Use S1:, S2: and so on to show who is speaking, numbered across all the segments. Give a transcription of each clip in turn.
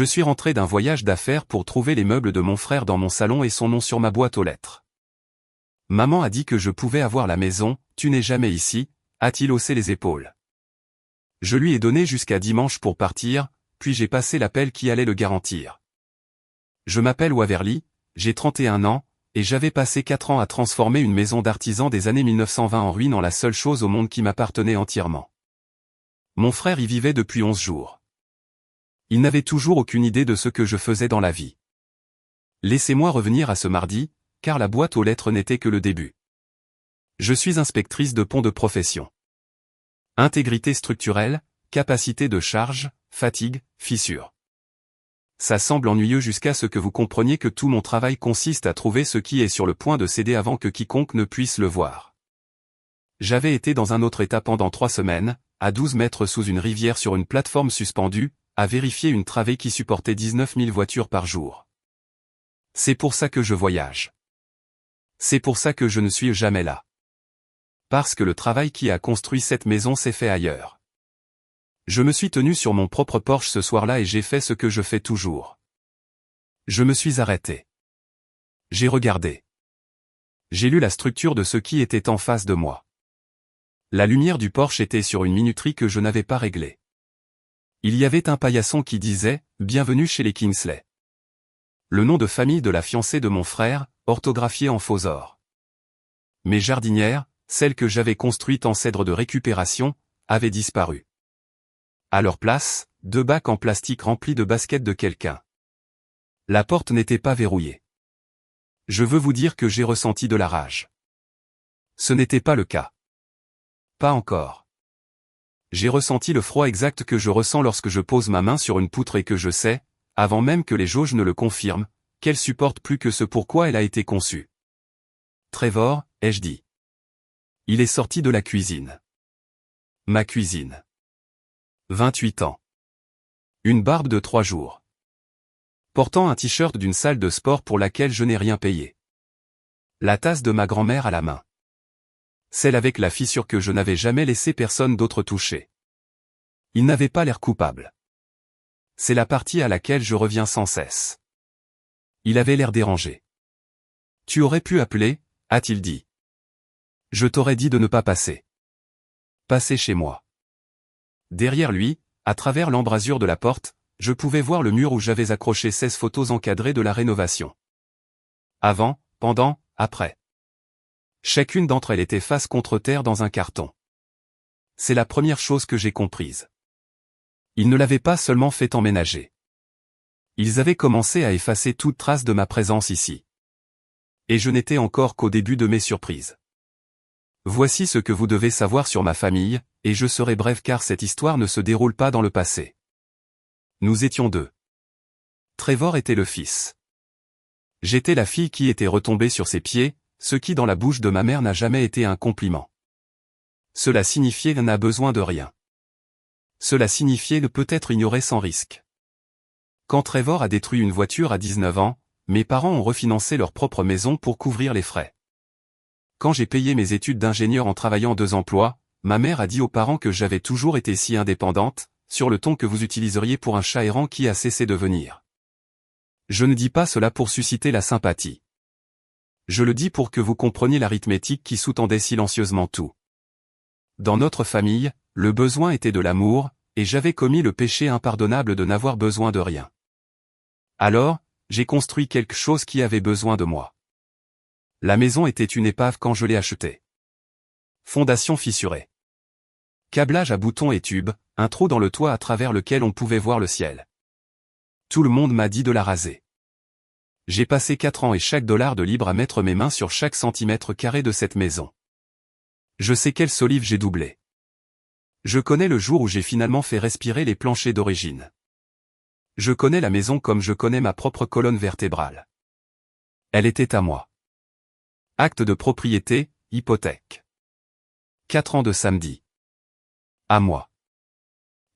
S1: Je suis rentré d'un voyage d'affaires pour trouver les meubles de mon frère dans mon salon et son nom sur ma boîte aux lettres. Maman a dit que je pouvais avoir la maison, tu n'es jamais ici, a-t-il haussé les épaules. Je lui ai donné jusqu'à dimanche pour partir, puis j'ai passé l'appel qui allait le garantir. Je m'appelle Waverly, j'ai 31 ans, et j'avais passé 4 ans à transformer une maison d'artisan des années 1920 en ruine en la seule chose au monde qui m'appartenait entièrement. Mon frère y vivait depuis 11 jours. Il n'avait toujours aucune idée de ce que je faisais dans la vie. Laissez-moi revenir à ce mardi, car la boîte aux lettres n'était que le début. Je suis inspectrice de pont de profession. Intégrité structurelle, capacité de charge, fatigue, fissure. Ça semble ennuyeux jusqu'à ce que vous compreniez que tout mon travail consiste à trouver ce qui est sur le point de céder avant que quiconque ne puisse le voir. J'avais été dans un autre état pendant 3 semaines, à 12 mètres sous une rivière sur une plateforme suspendue, à vérifier une travée qui supportait 19 000 voitures par jour. C'est pour ça que je voyage. C'est pour ça que je ne suis jamais là. Parce que le travail qui a construit cette maison s'est fait ailleurs. Je me suis tenu sur mon propre porche ce soir-là et j'ai fait ce que je fais toujours. Je me suis arrêté. J'ai regardé. J'ai lu la structure de ce qui était en face de moi. La lumière du porche était sur une minuterie que je n'avais pas réglée. Il y avait un paillasson qui disait « Bienvenue chez les Kingsley ». Le nom de famille de la fiancée de mon frère, orthographié en faux or. Mes jardinières, celles que j'avais construites en cèdre de récupération, avaient disparu. À leur place, 2 bacs en plastique remplis de baskets de quelqu'un. La porte n'était pas verrouillée. Je veux vous dire que j'ai ressenti de la rage. Ce n'était pas le cas. Pas encore. J'ai ressenti le froid exact que je ressens lorsque je pose ma main sur une poutre et que je sais, avant même que les jauges ne le confirment, qu'elle supporte plus que ce pourquoi elle a été conçue. Trevor, ai-je dit. Il est sorti de la cuisine. Ma cuisine. 28 ans. Une barbe de 3 jours. Portant un t-shirt d'une salle de sport pour laquelle je n'ai rien payé. La tasse de ma grand-mère à la main. Celle avec la fissure que je n'avais jamais laissé personne d'autre toucher. Il n'avait pas l'air coupable. C'est la partie à laquelle je reviens sans cesse. Il avait l'air dérangé. Tu aurais pu appeler, a-t-il dit. Je t'aurais dit de ne pas passer. Passer chez moi. Derrière lui, à travers l'embrasure de la porte, je pouvais voir le mur où j'avais accroché 16 photos encadrées de la rénovation. Avant, pendant, après. Chacune d'entre elles était face contre terre dans un carton. C'est la première chose que j'ai comprise. Ils ne l'avaient pas seulement fait emménager. Ils avaient commencé à effacer toute trace de ma présence ici. Et je n'étais encore qu'au début de mes surprises. Voici ce que vous devez savoir sur ma famille, et je serai bref car cette histoire ne se déroule pas dans le passé. Nous étions 2. Trevor était le fils. J'étais la fille qui était retombée sur ses pieds, ce qui dans la bouche de ma mère n'a jamais été un compliment. Cela signifiait n'a besoin de rien. Cela signifiait ne peut être ignoré sans risque. Quand Trevor a détruit une voiture à 19 ans, mes parents ont refinancé leur propre maison pour couvrir les frais. Quand j'ai payé mes études d'ingénieur en travaillant 2 emplois, ma mère a dit aux parents que j'avais toujours été si indépendante, sur le ton que vous utiliseriez pour un chat errant qui a cessé de venir. Je ne dis pas cela pour susciter la sympathie. Je le dis pour que vous compreniez l'arithmétique qui sous-tendait silencieusement tout. Dans notre famille, le besoin était de l'amour, et j'avais commis le péché impardonnable de n'avoir besoin de rien. Alors, j'ai construit quelque chose qui avait besoin de moi. La maison était une épave quand je l'ai achetée. Fondation fissurée. Câblage à boutons et tubes, un trou dans le toit à travers lequel on pouvait voir le ciel. Tout le monde m'a dit de la raser. J'ai passé 4 ans et chaque dollar de libre à mettre mes mains sur chaque centimètre carré de cette maison. Je sais quelle solive j'ai doublé. Je connais le jour où j'ai finalement fait respirer les planchers d'origine. Je connais la maison comme je connais ma propre colonne vertébrale. Elle était à moi. Acte de propriété, hypothèque. 4 ans de samedi. À moi.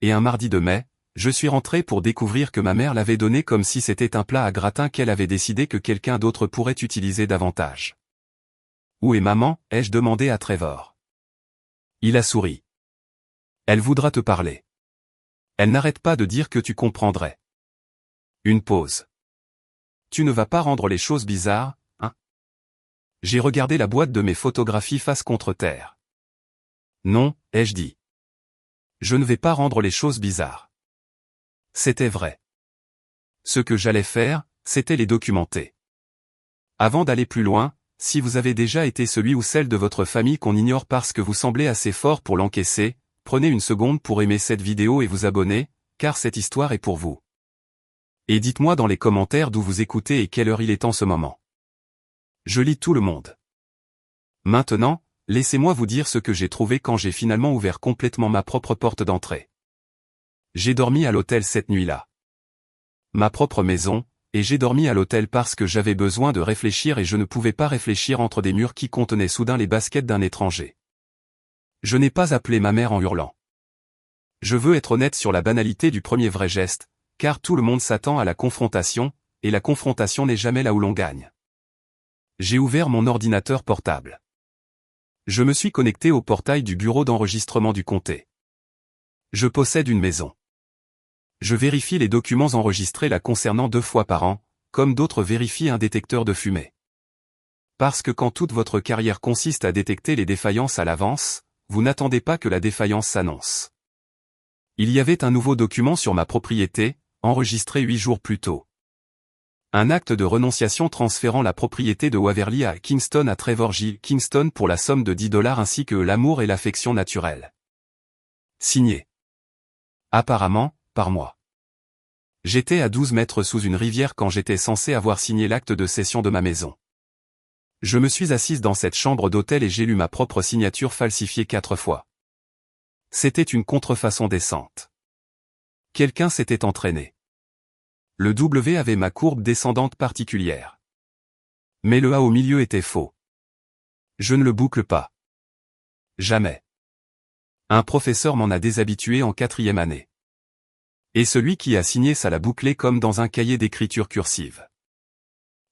S1: Et un mardi de mai, je suis rentré pour découvrir que ma mère l'avait donné comme si c'était un plat à gratin qu'elle avait décidé que quelqu'un d'autre pourrait utiliser davantage. Où est maman, ai-je demandé à Trevor. Il a souri. Elle voudra te parler. Elle n'arrête pas de dire que tu comprendrais. Une pause. Tu ne vas pas rendre les choses bizarres, hein? J'ai regardé la boîte de mes photographies face contre terre. Non, ai-je dit. Je ne vais pas rendre les choses bizarres. C'était vrai. Ce que j'allais faire, c'était les documenter. Avant d'aller plus loin, si vous avez déjà été celui ou celle de votre famille qu'on ignore parce que vous semblez assez fort pour l'encaisser, prenez une seconde pour aimer cette vidéo et vous abonner, car cette histoire est pour vous. Et dites-moi dans les commentaires d'où vous écoutez et quelle heure il est en ce moment. Je lis tout le monde. Maintenant, laissez-moi vous dire ce que j'ai trouvé quand j'ai finalement ouvert complètement ma propre porte d'entrée. J'ai dormi à l'hôtel cette nuit-là. Ma propre maison, et j'ai dormi à l'hôtel parce que j'avais besoin de réfléchir et je ne pouvais pas réfléchir entre des murs qui contenaient soudain les baskets d'un étranger. Je n'ai pas appelé ma mère en hurlant. Je veux être honnête sur la banalité du premier vrai geste, car tout le monde s'attend à la confrontation, et la confrontation n'est jamais là où l'on gagne. J'ai ouvert mon ordinateur portable. Je me suis connecté au portail du bureau d'enregistrement du comté. Je possède une maison. Je vérifie les documents enregistrés la concernant 2 fois par an, comme d'autres vérifient un détecteur de fumée. Parce que quand toute votre carrière consiste à détecter les défaillances à l'avance, vous n'attendez pas que la défaillance s'annonce. Il y avait un nouveau document sur ma propriété, enregistré 8 jours plus tôt. Un acte de renonciation transférant la propriété de Waverly à Kingston à Trevor J. Kingston pour la somme de $10 ainsi que l'amour et l'affection naturelle. Signé. Apparemment, par moi. J'étais à 12 mètres sous une rivière quand j'étais censé avoir signé l'acte de cession de ma maison. Je me suis assise dans cette chambre d'hôtel et j'ai lu ma propre signature falsifiée 4 fois. C'était une contrefaçon décente. Quelqu'un s'était entraîné. Le W avait ma courbe descendante particulière. Mais le A au milieu était faux. Je ne le boucle pas. Jamais. Un professeur m'en a déshabitué en 4e année. Et celui qui a signé ça l'a bouclé comme dans un cahier d'écriture cursive.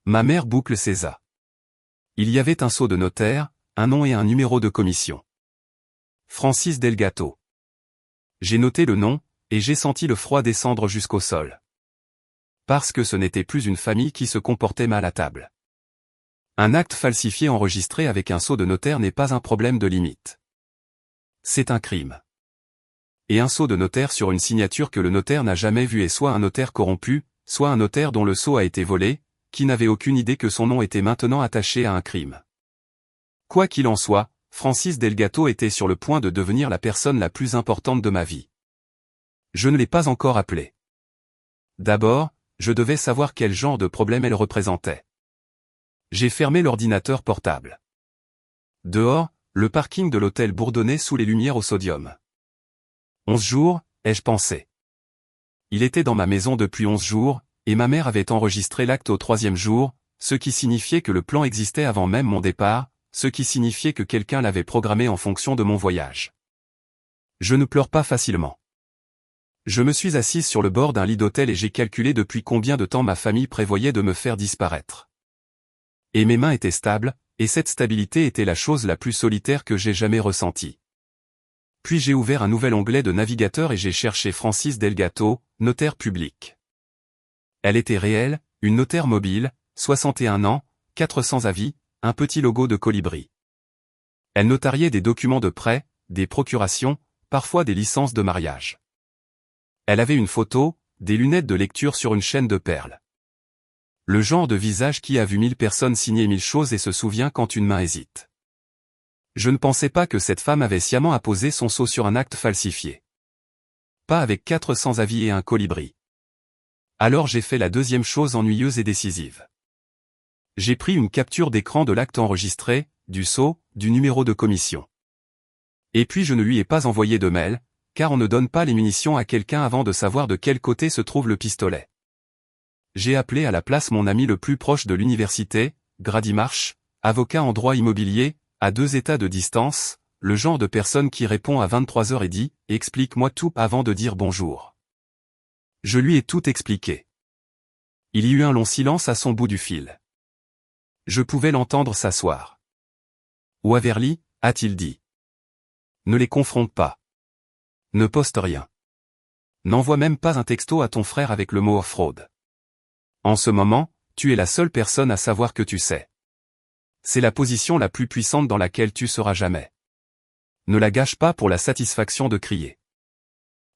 S1: Ma mère boucle ses A. Il y avait un sceau de notaire, un nom et un numéro de commission. Francis Delgato. J'ai noté le nom, et j'ai senti le froid descendre jusqu'au sol. Parce que ce n'était plus une famille qui se comportait mal à table. Un acte falsifié enregistré avec un sceau de notaire n'est pas un problème de limite. C'est un crime. Et un sceau de notaire sur une signature que le notaire n'a jamais vue est soit un notaire corrompu, soit un notaire dont le sceau a été volé, qui n'avait aucune idée que son nom était maintenant attaché à un crime. Quoi qu'il en soit, Francis Delgato était sur le point de devenir la personne la plus importante de ma vie. Je ne l'ai pas encore appelée. D'abord, je devais savoir quel genre de problème elle représentait. J'ai fermé l'ordinateur portable. Dehors, le parking de l'hôtel bourdonnait sous les lumières au sodium. 11 jours, ai-je pensé. Il était dans ma maison depuis 11 jours, et ma mère avait enregistré l'acte au 3e jour, ce qui signifiait que le plan existait avant même mon départ, ce qui signifiait que quelqu'un l'avait programmé en fonction de mon voyage. Je ne pleure pas facilement. Je me suis assise sur le bord d'un lit d'hôtel et j'ai calculé depuis combien de temps ma famille prévoyait de me faire disparaître. Et mes mains étaient stables, et cette stabilité était la chose la plus solitaire que j'ai jamais ressentie. Puis j'ai ouvert un nouvel onglet de navigateur et j'ai cherché Francis Delgato, notaire public. Elle était réelle, une notaire mobile, 61 ans, 400 avis, un petit logo de colibri. Elle notariait des documents de prêt, des procurations, parfois des licences de mariage. Elle avait une photo, des lunettes de lecture sur une chaîne de perles. Le genre de visage qui a vu 1000 personnes signer 1000 choses et se souvient quand une main hésite. Je ne pensais pas que cette femme avait sciemment apposé son sceau sur un acte falsifié. Pas avec 400 avis et un colibri. Alors j'ai fait la deuxième chose ennuyeuse et décisive. J'ai pris une capture d'écran de l'acte enregistré, du sceau, du numéro de commission. Et puis je ne lui ai pas envoyé de mail, car on ne donne pas les munitions à quelqu'un avant de savoir de quel côté se trouve le pistolet. J'ai appelé à la place mon ami le plus proche de l'université, Grady Marsh, avocat en droit immobilier, à 2 états de distance, le genre de personne qui répond à 23h et dit « Explique-moi tout » avant de dire bonjour. Je lui ai tout expliqué. Il y eut un long silence à son bout du fil. Je pouvais l'entendre s'asseoir. « Waverly » a-t-il dit. « Ne les confronte pas. Ne poste rien. N'envoie même pas un texto à ton frère avec le mot off-road. En ce moment, tu es la seule personne à savoir que tu sais. C'est la position la plus puissante dans laquelle tu seras jamais. Ne la gâche pas pour la satisfaction de crier.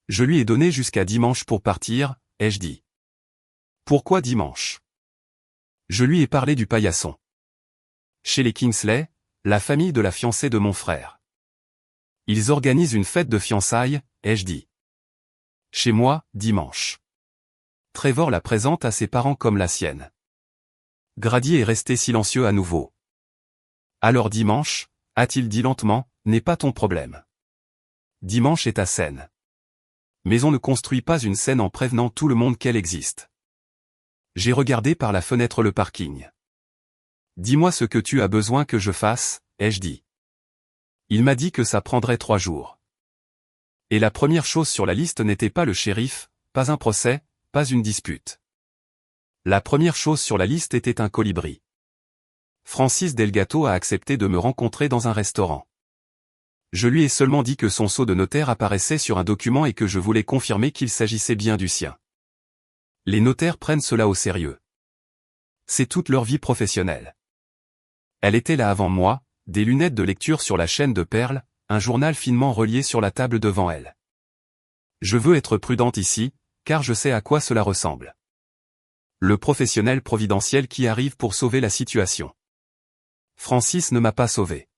S1: Je lui ai donné jusqu'à dimanche pour partir, ai-je dit. Pourquoi dimanche? Je lui ai parlé du paillasson. Chez les Kingsley, la famille de la fiancée de mon frère. Ils organisent une fête de fiançailles, ai-je dit. Chez moi, dimanche. Trevor la présente à ses parents comme la sienne. Grady est resté silencieux à nouveau. Alors dimanche, a-t-il dit lentement, n'est pas ton problème. Dimanche est ta scène. Mais on ne construit pas une scène en prévenant tout le monde qu'elle existe. J'ai regardé par la fenêtre le parking. Dis-moi ce que tu as besoin que je fasse, ai-je dit. Il m'a dit que ça prendrait 3 jours. Et la première chose sur la liste n'était pas le shérif, pas un procès, pas une dispute. La première chose sur la liste était un colibri. Francis Delgato a accepté de me rencontrer dans un restaurant. Je lui ai seulement dit que son sceau de notaire apparaissait sur un document et que je voulais confirmer qu'il s'agissait bien du sien. Les notaires prennent cela au sérieux. C'est toute leur vie professionnelle. Elle était là avant moi, des lunettes de lecture sur la chaîne de perles, un journal finement relié sur la table devant elle. Je veux être prudente ici, car je sais à quoi cela ressemble. Le professionnel providentiel qui arrive pour sauver la situation. Francis ne m'a pas sauvé.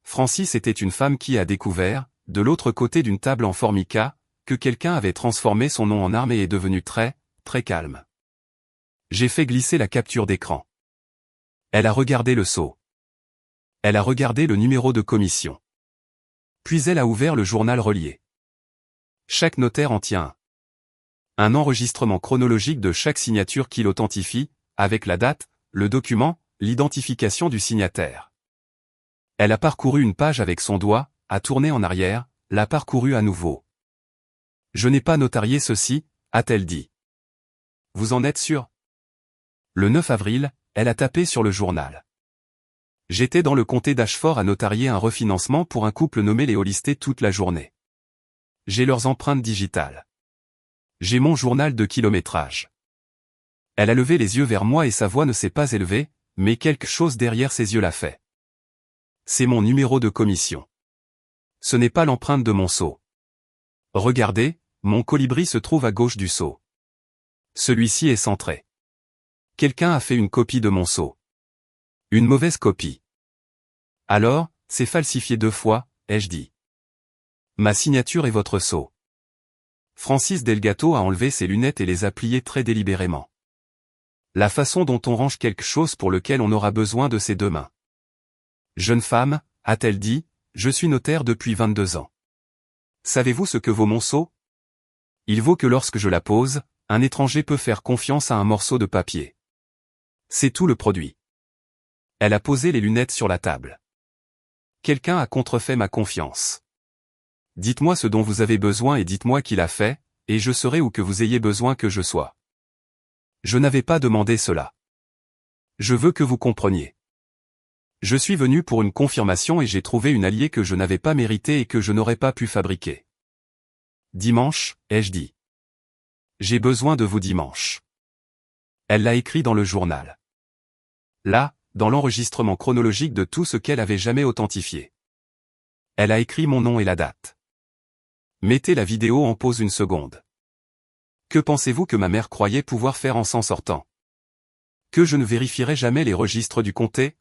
S1: Francis était une femme qui a découvert, de l'autre côté d'une table en formica, que quelqu'un avait transformé son nom en arme et est devenu très calme. J'ai fait glisser la capture d'écran. Elle a regardé le sceau. Elle a regardé le numéro de commission. Puis elle a ouvert le journal relié. Chaque notaire en tient un. Un enregistrement chronologique de chaque signature qui l'authentifie, avec la date, le document, l'identification du signataire. Elle a parcouru une page avec son doigt, a tourné en arrière, l'a parcouru à nouveau. Je n'ai pas notarié ceci, a-t-elle dit. Vous en êtes sûr? Le 9 avril, elle a tapé sur le journal. J'étais dans le comté d'Ashford à notarier un refinancement pour un couple nommé les Hollisté toute la journée. J'ai leurs empreintes digitales. J'ai mon journal de kilométrage. Elle a levé les yeux vers moi et sa voix ne s'est pas élevée, mais quelque chose derrière ses yeux l'a fait. C'est mon numéro de commission. Ce n'est pas l'empreinte de mon sceau. Regardez, mon colibri se trouve à gauche du sceau. Celui-ci est centré. Quelqu'un a fait une copie de mon sceau. Une mauvaise copie. Alors, c'est falsifié 2 fois, ai-je dit. Ma signature est votre sceau. Francis Delgato a enlevé ses lunettes et les a pliées très délibérément. La façon dont on range quelque chose pour lequel on aura besoin de ses 2 mains. Jeune femme, a-t-elle dit, je suis notaire depuis 22 ans. Savez-vous ce que vaut mon sceau? Il vaut que lorsque je la pose, un étranger peut faire confiance à un morceau de papier. C'est tout le produit. Elle a posé les lunettes sur la table. Quelqu'un a contrefait ma confiance. Dites-moi ce dont vous avez besoin et dites-moi qui l'a fait, et je saurai où que vous ayez besoin que je sois. Je n'avais pas demandé cela. Je veux que vous compreniez. Je suis venu pour une confirmation et j'ai trouvé une alliée que je n'avais pas méritée et que je n'aurais pas pu fabriquer. Dimanche, ai-je dit. J'ai besoin de vous dimanche. Elle l'a écrit dans le journal. Là, dans l'enregistrement chronologique de tout ce qu'elle avait jamais authentifié. Elle a écrit mon nom et la date. Mettez la vidéo en pause 1 seconde. Que pensez-vous que ma mère croyait pouvoir faire en s'en sortant? Que je ne vérifierais jamais les registres du comté?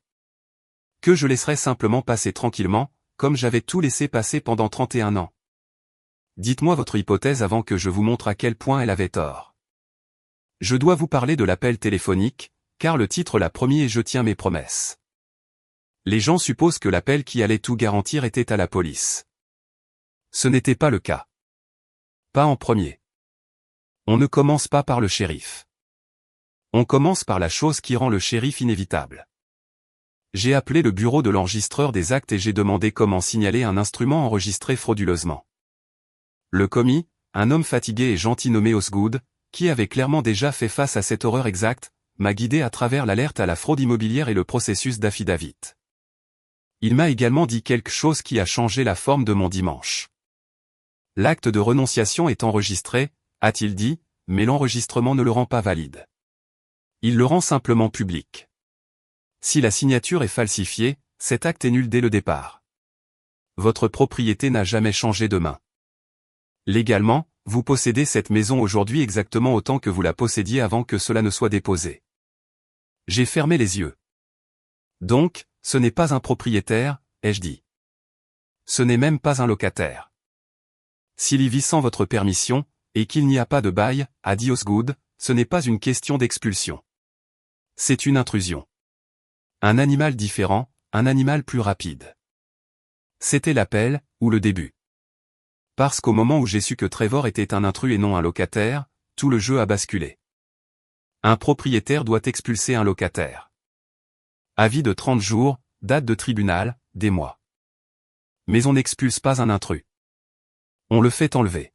S1: Que je laisserais simplement passer tranquillement, comme j'avais tout laissé passer pendant 31 ans? Dites-moi votre hypothèse avant que je vous montre à quel point elle avait tort. Je dois vous parler de l'appel téléphonique, car le titre l'a promis et je tiens mes promesses. Les gens supposent que l'appel qui allait tout garantir était à la police. Ce n'était pas le cas. Pas en premier. On ne commence pas par le shérif. On commence par la chose qui rend le shérif inévitable. J'ai appelé le bureau de l'enregistreur des actes et j'ai demandé comment signaler un instrument enregistré frauduleusement. Le commis, un homme fatigué et gentil nommé Osgood, qui avait clairement déjà fait face à cette horreur exacte, m'a guidé à travers l'alerte à la fraude immobilière et le processus d'affidavit. Il m'a également dit quelque chose qui a changé la forme de mon dimanche. L'acte de renonciation est enregistré, a-t-il dit, mais l'enregistrement ne le rend pas valide. Il le rend simplement public. Si la signature est falsifiée, cet acte est nul dès le départ. Votre propriété n'a jamais changé de main. Légalement, vous possédez cette maison aujourd'hui exactement autant que vous la possédiez avant que cela ne soit déposé. J'ai fermé les yeux. Donc, ce n'est pas un propriétaire, ai-je dit. Ce n'est même pas un locataire. S'il y vit sans votre permission, et qu'il n'y a pas de bail, a dit Osgood, ce n'est pas une question d'expulsion. C'est une intrusion. Un animal différent, un animal plus rapide. C'était l'appel, ou le début. Parce qu'au moment où j'ai su que Trevor était un intrus et non un locataire, tout le jeu a basculé. Un propriétaire doit expulser un locataire. Avis de 30 jours, date de tribunal, des mois. Mais on n'expulse pas un intrus. On le fait enlever.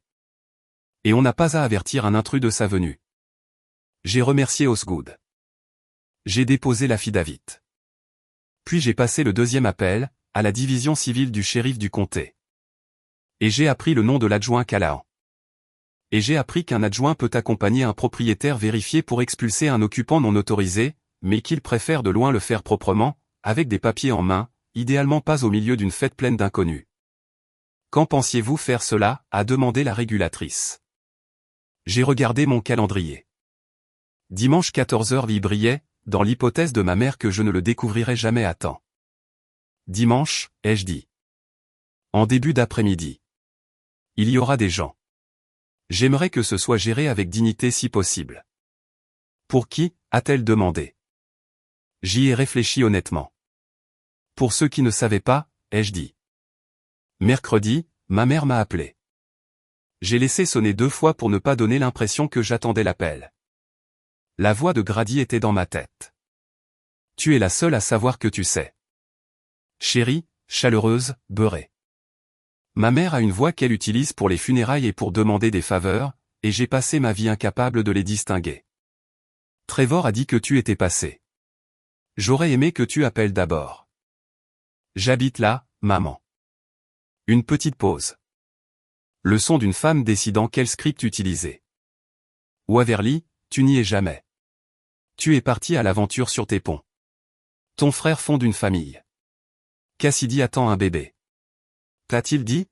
S1: Et on n'a pas à avertir un intrus de sa venue. J'ai remercié Osgood. J'ai déposé l'affidavit. Puis j'ai passé le deuxième appel, à la division civile du shérif du comté. Et j'ai appris le nom de l'adjoint Callahan. Et j'ai appris qu'un adjoint peut accompagner un propriétaire vérifié pour expulser un occupant non autorisé, mais qu'il préfère de loin le faire proprement, avec des papiers en main, idéalement pas au milieu d'une fête pleine d'inconnus. Quand pensiez-vous faire cela, a demandé la régulatrice. J'ai regardé mon calendrier. Dimanche 14h il brillait, dans l'hypothèse de ma mère que je ne le découvrirais jamais à temps. Dimanche, ai-je dit. En début d'après-midi. Il y aura des gens. J'aimerais que ce soit géré avec dignité si possible. Pour qui, a-t-elle demandé. J'y ai réfléchi honnêtement. Pour ceux qui ne savaient pas, ai-je dit. Mercredi, ma mère m'a appelé. J'ai laissé sonner 2 fois pour ne pas donner l'impression que j'attendais l'appel. La voix de Grady était dans ma tête. Tu es la seule à savoir que tu sais. Chérie, chaleureuse, beurrée. Ma mère a une voix qu'elle utilise pour les funérailles et pour demander des faveurs, et j'ai passé ma vie incapable de les distinguer. Trevor a dit que tu étais passé. J'aurais aimé que tu appelles d'abord. J'habite là, maman. Une petite pause. Le son d'une femme décidant quel script utiliser. Waverly, tu n'y es jamais. Tu es parti à l'aventure sur tes ponts. Ton frère fonde une famille. Cassidy attend un bébé. T'a-t-il dit?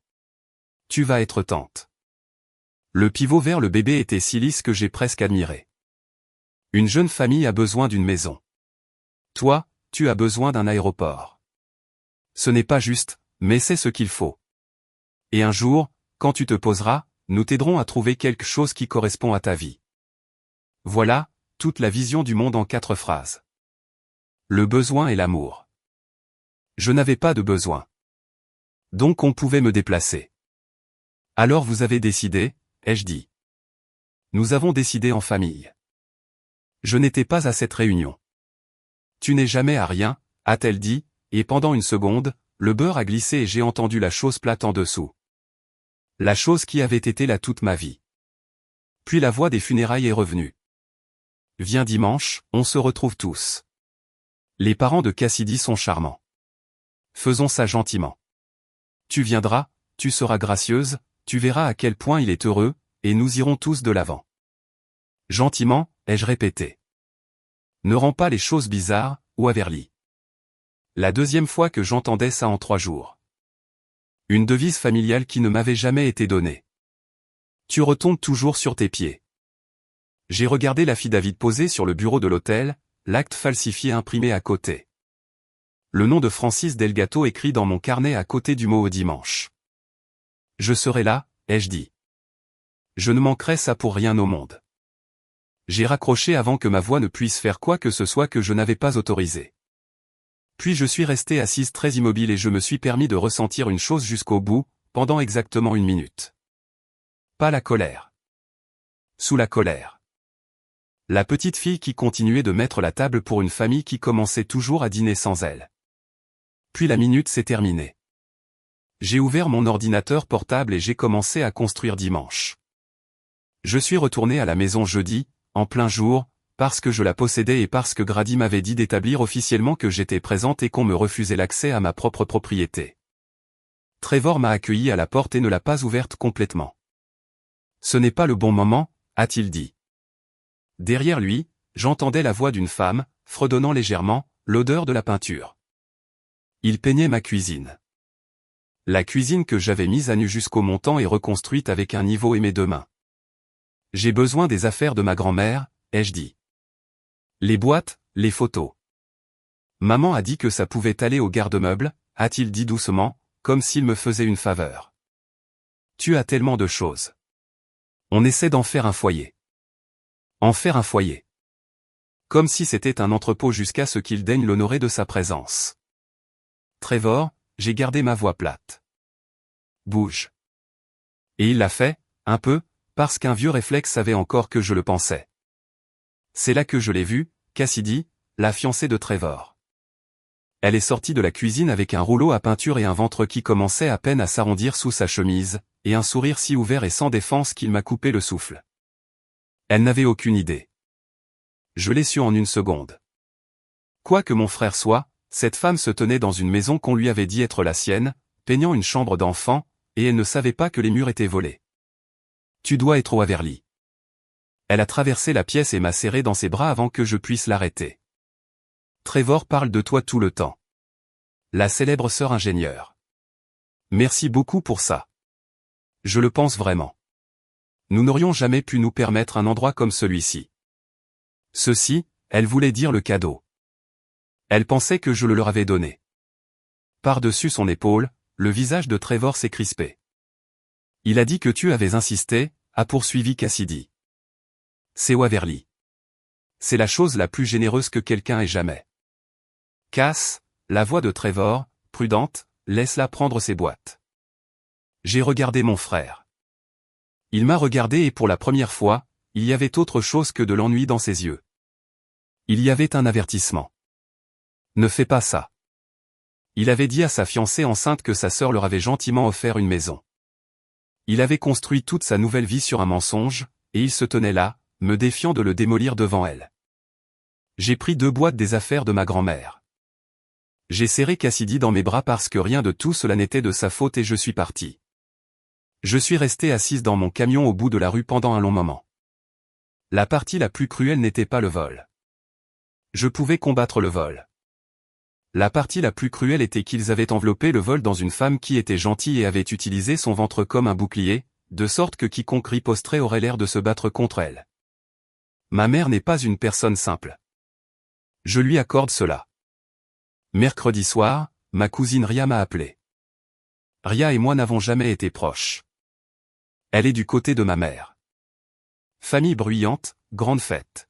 S1: Tu vas être tante. Le pivot vers le bébé était si lisse que j'ai presque admiré. Une jeune famille a besoin d'une maison. Toi, tu as besoin d'un aéroport. Ce n'est pas juste, mais c'est ce qu'il faut. Et un jour, quand tu te poseras, nous t'aiderons à trouver quelque chose qui correspond à ta vie. Voilà, toute la vision du monde en 4 phrases. Le besoin et l'amour. Je n'avais pas de besoin. Donc on pouvait me déplacer. Alors vous avez décidé, ai-je dit. Nous avons décidé en famille. Je n'étais pas à cette réunion. Tu n'es jamais à rien, a-t-elle dit, et pendant une seconde, le beurre a glissé et j'ai entendu la chose plate en dessous. La chose qui avait été là toute ma vie. Puis la voix des funérailles est revenue. Viens dimanche, on se retrouve tous. Les parents de Cassidy sont charmants. Faisons ça gentiment. Tu viendras, tu seras gracieuse, tu verras à quel point il est heureux, et nous irons tous de l'avant. Gentiment, ai-je répété. Ne rends pas les choses bizarres, Waverly. La deuxième fois que j'entendais ça en 3 jours. Une devise familiale qui ne m'avait jamais été donnée. Tu retombes toujours sur tes pieds. J'ai regardé l'affidavit posé sur le bureau de l'hôtel, l'acte falsifié imprimé à côté. Le nom de Francis Delgato écrit dans mon carnet à côté du mot au dimanche. Je serai là, ai-je dit. Je ne manquerai ça pour rien au monde. J'ai raccroché avant que ma voix ne puisse faire quoi que ce soit que je n'avais pas autorisé. Puis je suis resté assise très immobile et je me suis permis de ressentir une chose jusqu'au bout, pendant exactement 1 minute. Pas la colère. Sous la colère. La petite fille qui continuait de mettre la table pour une famille qui commençait toujours à dîner sans elle. Puis la minute s'est terminée. J'ai ouvert mon ordinateur portable et j'ai commencé à construire dimanche. Je suis retourné à la maison jeudi, en plein jour, parce que je la possédais et parce que Grady m'avait dit d'établir officiellement que j'étais présente et qu'on me refusait l'accès à ma propre propriété. Trevor m'a accueilli à la porte et ne l'a pas ouverte complètement. Ce n'est pas le bon moment, a-t-il dit. Derrière lui, J'entendais la voix d'une femme, fredonnant légèrement, l'odeur de la peinture. Il peignait ma cuisine. La cuisine que j'avais mise à nu jusqu'au montant et reconstruite avec un niveau et mes 2 mains. J'ai besoin des affaires de ma grand-mère, ai-je dit. Les boîtes, les photos. Maman a dit que ça pouvait aller au garde-meuble, a-t-il dit doucement, comme s'il me faisait une faveur. Tu as tellement de choses. On essaie d'en faire un foyer. En faire un foyer. Comme si c'était un entrepôt jusqu'à ce qu'il daigne l'honorer de sa présence. Trevor, j'ai gardé ma voix plate. Bouge. Et il l'a fait, un peu, parce qu'un vieux réflexe savait encore que je le pensais. C'est là que je l'ai vue, Cassidy, la fiancée de Trevor. Elle est sortie de la cuisine avec un rouleau à peinture et un ventre qui commençait à peine à s'arrondir sous sa chemise, et un sourire si ouvert et sans défense qu'il m'a coupé le souffle. Elle n'avait aucune idée. Je l'ai su en 1 seconde. Quoi que mon frère soit, cette femme se tenait dans une maison qu'on lui avait dit être la sienne, peignant une chambre d'enfant, et elle ne savait pas que les murs étaient volés. Tu dois être au Waverly. Elle a traversé la pièce et m'a serré dans ses bras avant que je puisse l'arrêter. Trevor parle de toi tout le temps. La célèbre sœur ingénieure. Merci beaucoup pour ça. Je le pense vraiment. Nous n'aurions jamais pu nous permettre un endroit comme celui-ci. Ceci, elle voulait dire le cadeau. Elle pensait que je le leur avais donné. Par-dessus son épaule, le visage de Trevor s'est crispé. Il a dit que tu avais insisté, a poursuivi Cassidy. C'est Waverly. C'est la chose la plus généreuse que quelqu'un ait jamais. Cass, la voix de Trevor, prudente, laisse-la prendre ses boîtes. J'ai regardé mon frère. Il m'a regardé et pour la première fois, il y avait autre chose que de l'ennui dans ses yeux. Il y avait un avertissement. Ne fais pas ça. Il avait dit à sa fiancée enceinte que sa sœur leur avait gentiment offert une maison. Il avait construit toute sa nouvelle vie sur un mensonge, et il se tenait là, me défiant de le démolir devant elle. J'ai pris 2 boîtes des affaires de ma grand-mère. J'ai serré Cassidy dans mes bras parce que rien de tout cela n'était de sa faute et je suis parti. Je suis resté assise dans mon camion au bout de la rue pendant un long moment. La partie la plus cruelle n'était pas le vol. Je pouvais combattre le vol. La partie la plus cruelle était qu'ils avaient enveloppé le vol dans une femme qui était gentille et avait utilisé son ventre comme un bouclier, de sorte que quiconque riposterait aurait l'air de se battre contre elle. Ma mère n'est pas une personne simple. Je lui accorde cela. Mercredi soir, ma cousine Ria m'a appelé. Ria et moi n'avons jamais été proches. Elle est du côté de ma mère. Famille bruyante, grande fête.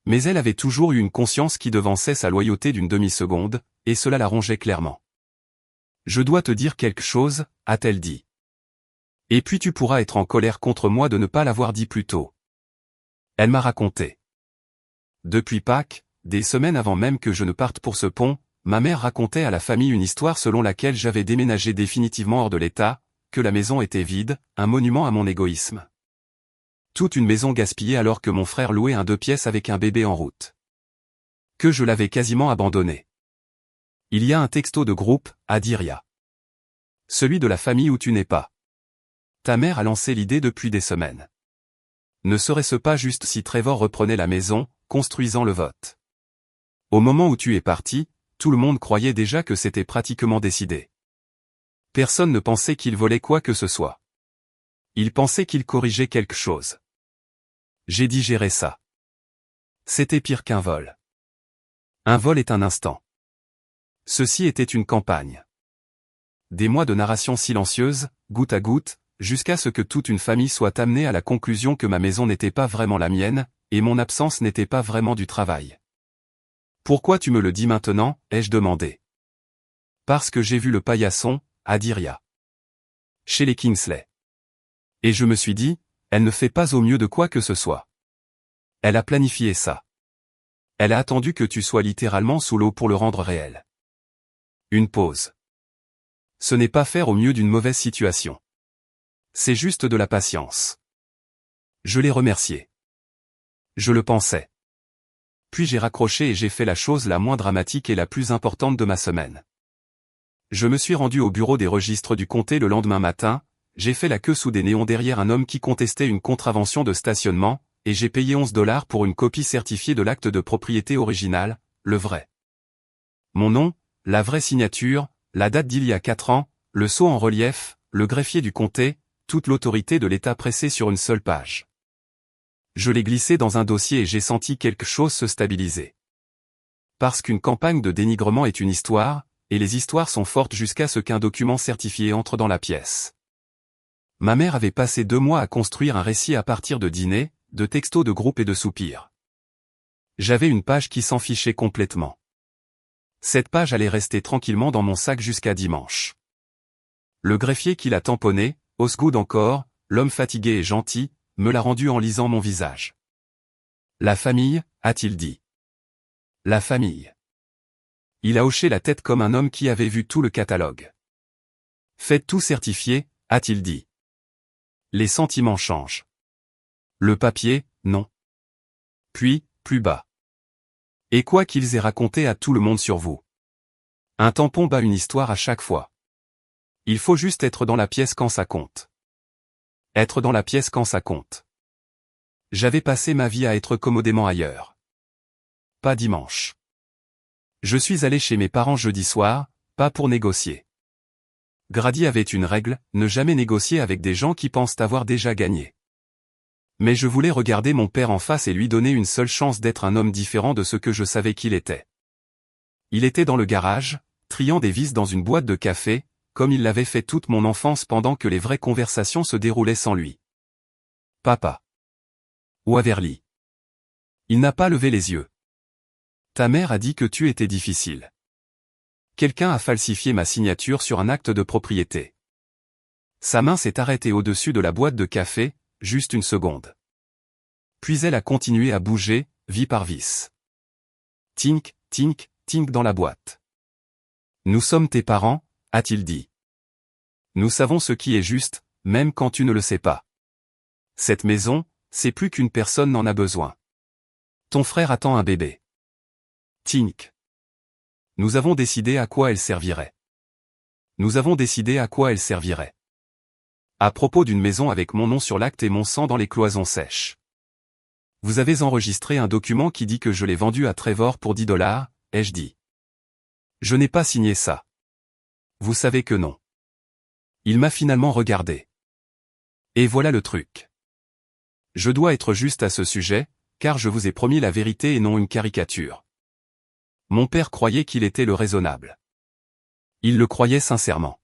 S1: Mais elle avait toujours eu une conscience qui devançait sa loyauté d'une demi-seconde, et cela la rongeait clairement. Je dois te dire quelque chose, a-t-elle dit. Et puis tu pourras être en colère contre moi de ne pas l'avoir dit plus tôt. Elle m'a raconté. Depuis Pâques, des semaines avant même que je ne parte pour ce pont, ma mère racontait à la famille une histoire selon laquelle j'avais déménagé définitivement hors de l'État, que la maison était vide, un monument à mon égoïsme. Toute une maison gaspillée alors que mon frère louait un 2 pièces avec un bébé en route. Que je l'avais quasiment abandonné. Il y a un texto de groupe, a dit Ria. Celui de la famille où tu n'es pas. Ta mère a lancé l'idée depuis des semaines. Ne serait-ce pas juste si Trevor reprenait la maison, construisant le vote. Au moment où tu es parti, tout le monde croyait déjà que c'était pratiquement décidé. Personne ne pensait qu'il volait quoi que ce soit. Il pensait qu'il corrigeait quelque chose. J'ai digéré ça. C'était pire qu'un vol. Un vol est un instant. Ceci était une campagne. Des mois de narration silencieuse, goutte à goutte, jusqu'à ce que toute une famille soit amenée à la conclusion que ma maison n'était pas vraiment la mienne, et mon absence n'était pas vraiment du travail. Pourquoi tu me le dis maintenant, ai-je demandé. Parce que j'ai vu le paillasson, a dit Ria. Chez les Kingsley. Et je me suis dit, elle ne fait pas au mieux de quoi que ce soit. Elle a planifié ça. Elle a attendu que tu sois littéralement sous l'eau pour le rendre réel. Une pause. Ce n'est pas faire au mieux d'une mauvaise situation. C'est juste de la patience. Je l'ai remercié. Je le pensais. Puis j'ai raccroché et j'ai fait la chose la moins dramatique et la plus importante de ma semaine. Je me suis rendu au bureau des registres du comté le lendemain matin, j'ai fait la queue sous des néons derrière un homme qui contestait une contravention de stationnement, et j'ai payé 11 $ pour une copie certifiée de l'acte de propriété original, le vrai. Mon nom, la vraie signature, la date d'il y a 4 ans, le sceau en relief, le greffier du comté, toute l'autorité de l'État pressée sur une seule page. Je l'ai glissé dans un dossier et j'ai senti quelque chose se stabiliser. Parce qu'une campagne de dénigrement est une histoire, et les histoires sont fortes jusqu'à ce qu'un document certifié entre dans la pièce. Ma mère avait passé 2 mois à construire un récit à partir de dîners, de textos de groupe et de soupirs. J'avais une page qui s'en fichait complètement. Cette page allait rester tranquillement dans mon sac jusqu'à dimanche. Le greffier qui l'a tamponné, Osgood encore, l'homme fatigué et gentil, me l'a rendu en lisant mon visage. La famille, a-t-il dit. La famille. Il a hoché la tête comme un homme qui avait vu tout le catalogue. Faites tout certifier, a-t-il dit. Les sentiments changent. Le papier, non. Puis, plus bas. Et quoi qu'ils aient raconté à tout le monde sur vous. Un tampon bat une histoire à chaque fois. Il faut juste être dans la pièce quand ça compte. Être dans la pièce quand ça compte. J'avais passé ma vie à être commodément ailleurs. Pas dimanche. Je suis allé chez mes parents jeudi soir, pas pour négocier. Grady avait une règle, ne jamais négocier avec des gens qui pensent avoir déjà gagné. Mais je voulais regarder mon père en face et lui donner une seule chance d'être un homme différent de ce que je savais qu'il était. Il était dans le garage, triant des vis dans une boîte de café, comme il l'avait fait toute mon enfance pendant que les vraies conversations se déroulaient sans lui. Papa. Waverly. Il n'a pas levé les yeux. Ta mère a dit que tu étais difficile. Quelqu'un a falsifié ma signature sur un acte de propriété. Sa main s'est arrêtée au-dessus de la boîte de café, juste une seconde. Puis elle a continué à bouger, vis par vis. Tink, tink, tink dans la boîte. Nous sommes tes parents, a-t-il dit. Nous savons ce qui est juste, même quand tu ne le sais pas. Cette maison, c'est plus qu'une personne n'en a besoin. Ton frère attend un bébé. Tink. Nous avons décidé à quoi elle servirait. Nous avons décidé à quoi elle servirait. À propos d'une maison avec mon nom sur l'acte et mon sang dans les cloisons sèches. Vous avez enregistré un document qui dit que je l'ai vendu à Trevor pour 10 $, ai-je dit. Je n'ai pas signé ça. Vous savez que non. Il m'a finalement regardé. Et voilà le truc. Je dois être juste à ce sujet, car je vous ai promis la vérité et non une caricature. Mon père croyait qu'il était le raisonnable. Il le croyait sincèrement.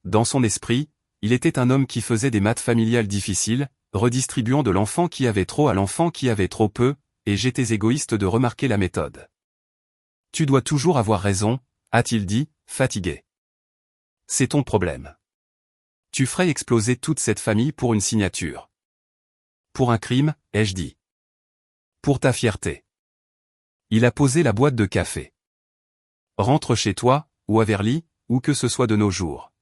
S1: Dans son esprit, il était un homme qui faisait des maths familiales difficiles, redistribuant de l'enfant qui avait trop à l'enfant qui avait trop peu, et j'étais égoïste de remarquer la méthode. Tu dois toujours avoir raison, a-t-il dit, fatigué. C'est ton problème. Tu ferais exploser toute cette famille pour une signature. Pour un crime, ai-je dit. Pour ta fierté. Il a posé la boîte de café. Rentre chez toi, Waverly, où que ce soit de nos jours.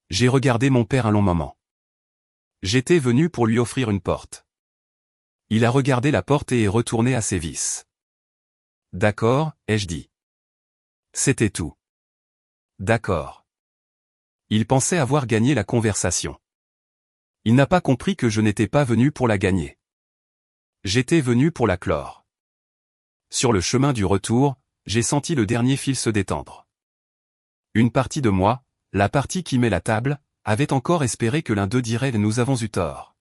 S1: J'ai regardé mon père un long moment. J'étais venu pour lui offrir une porte. Il a regardé la porte et est retourné à ses vis. D'accord, ai-je dit. C'était tout. D'accord. Il pensait avoir gagné la conversation. Il n'a pas compris que je n'étais pas venu pour la gagner. J'étais venu pour la clore. Sur le chemin du retour, j'ai senti le dernier fil se détendre. Une partie de moi, la partie qui met la table, avait encore espéré que l'un d'eux dirait « nous avons eu tort ».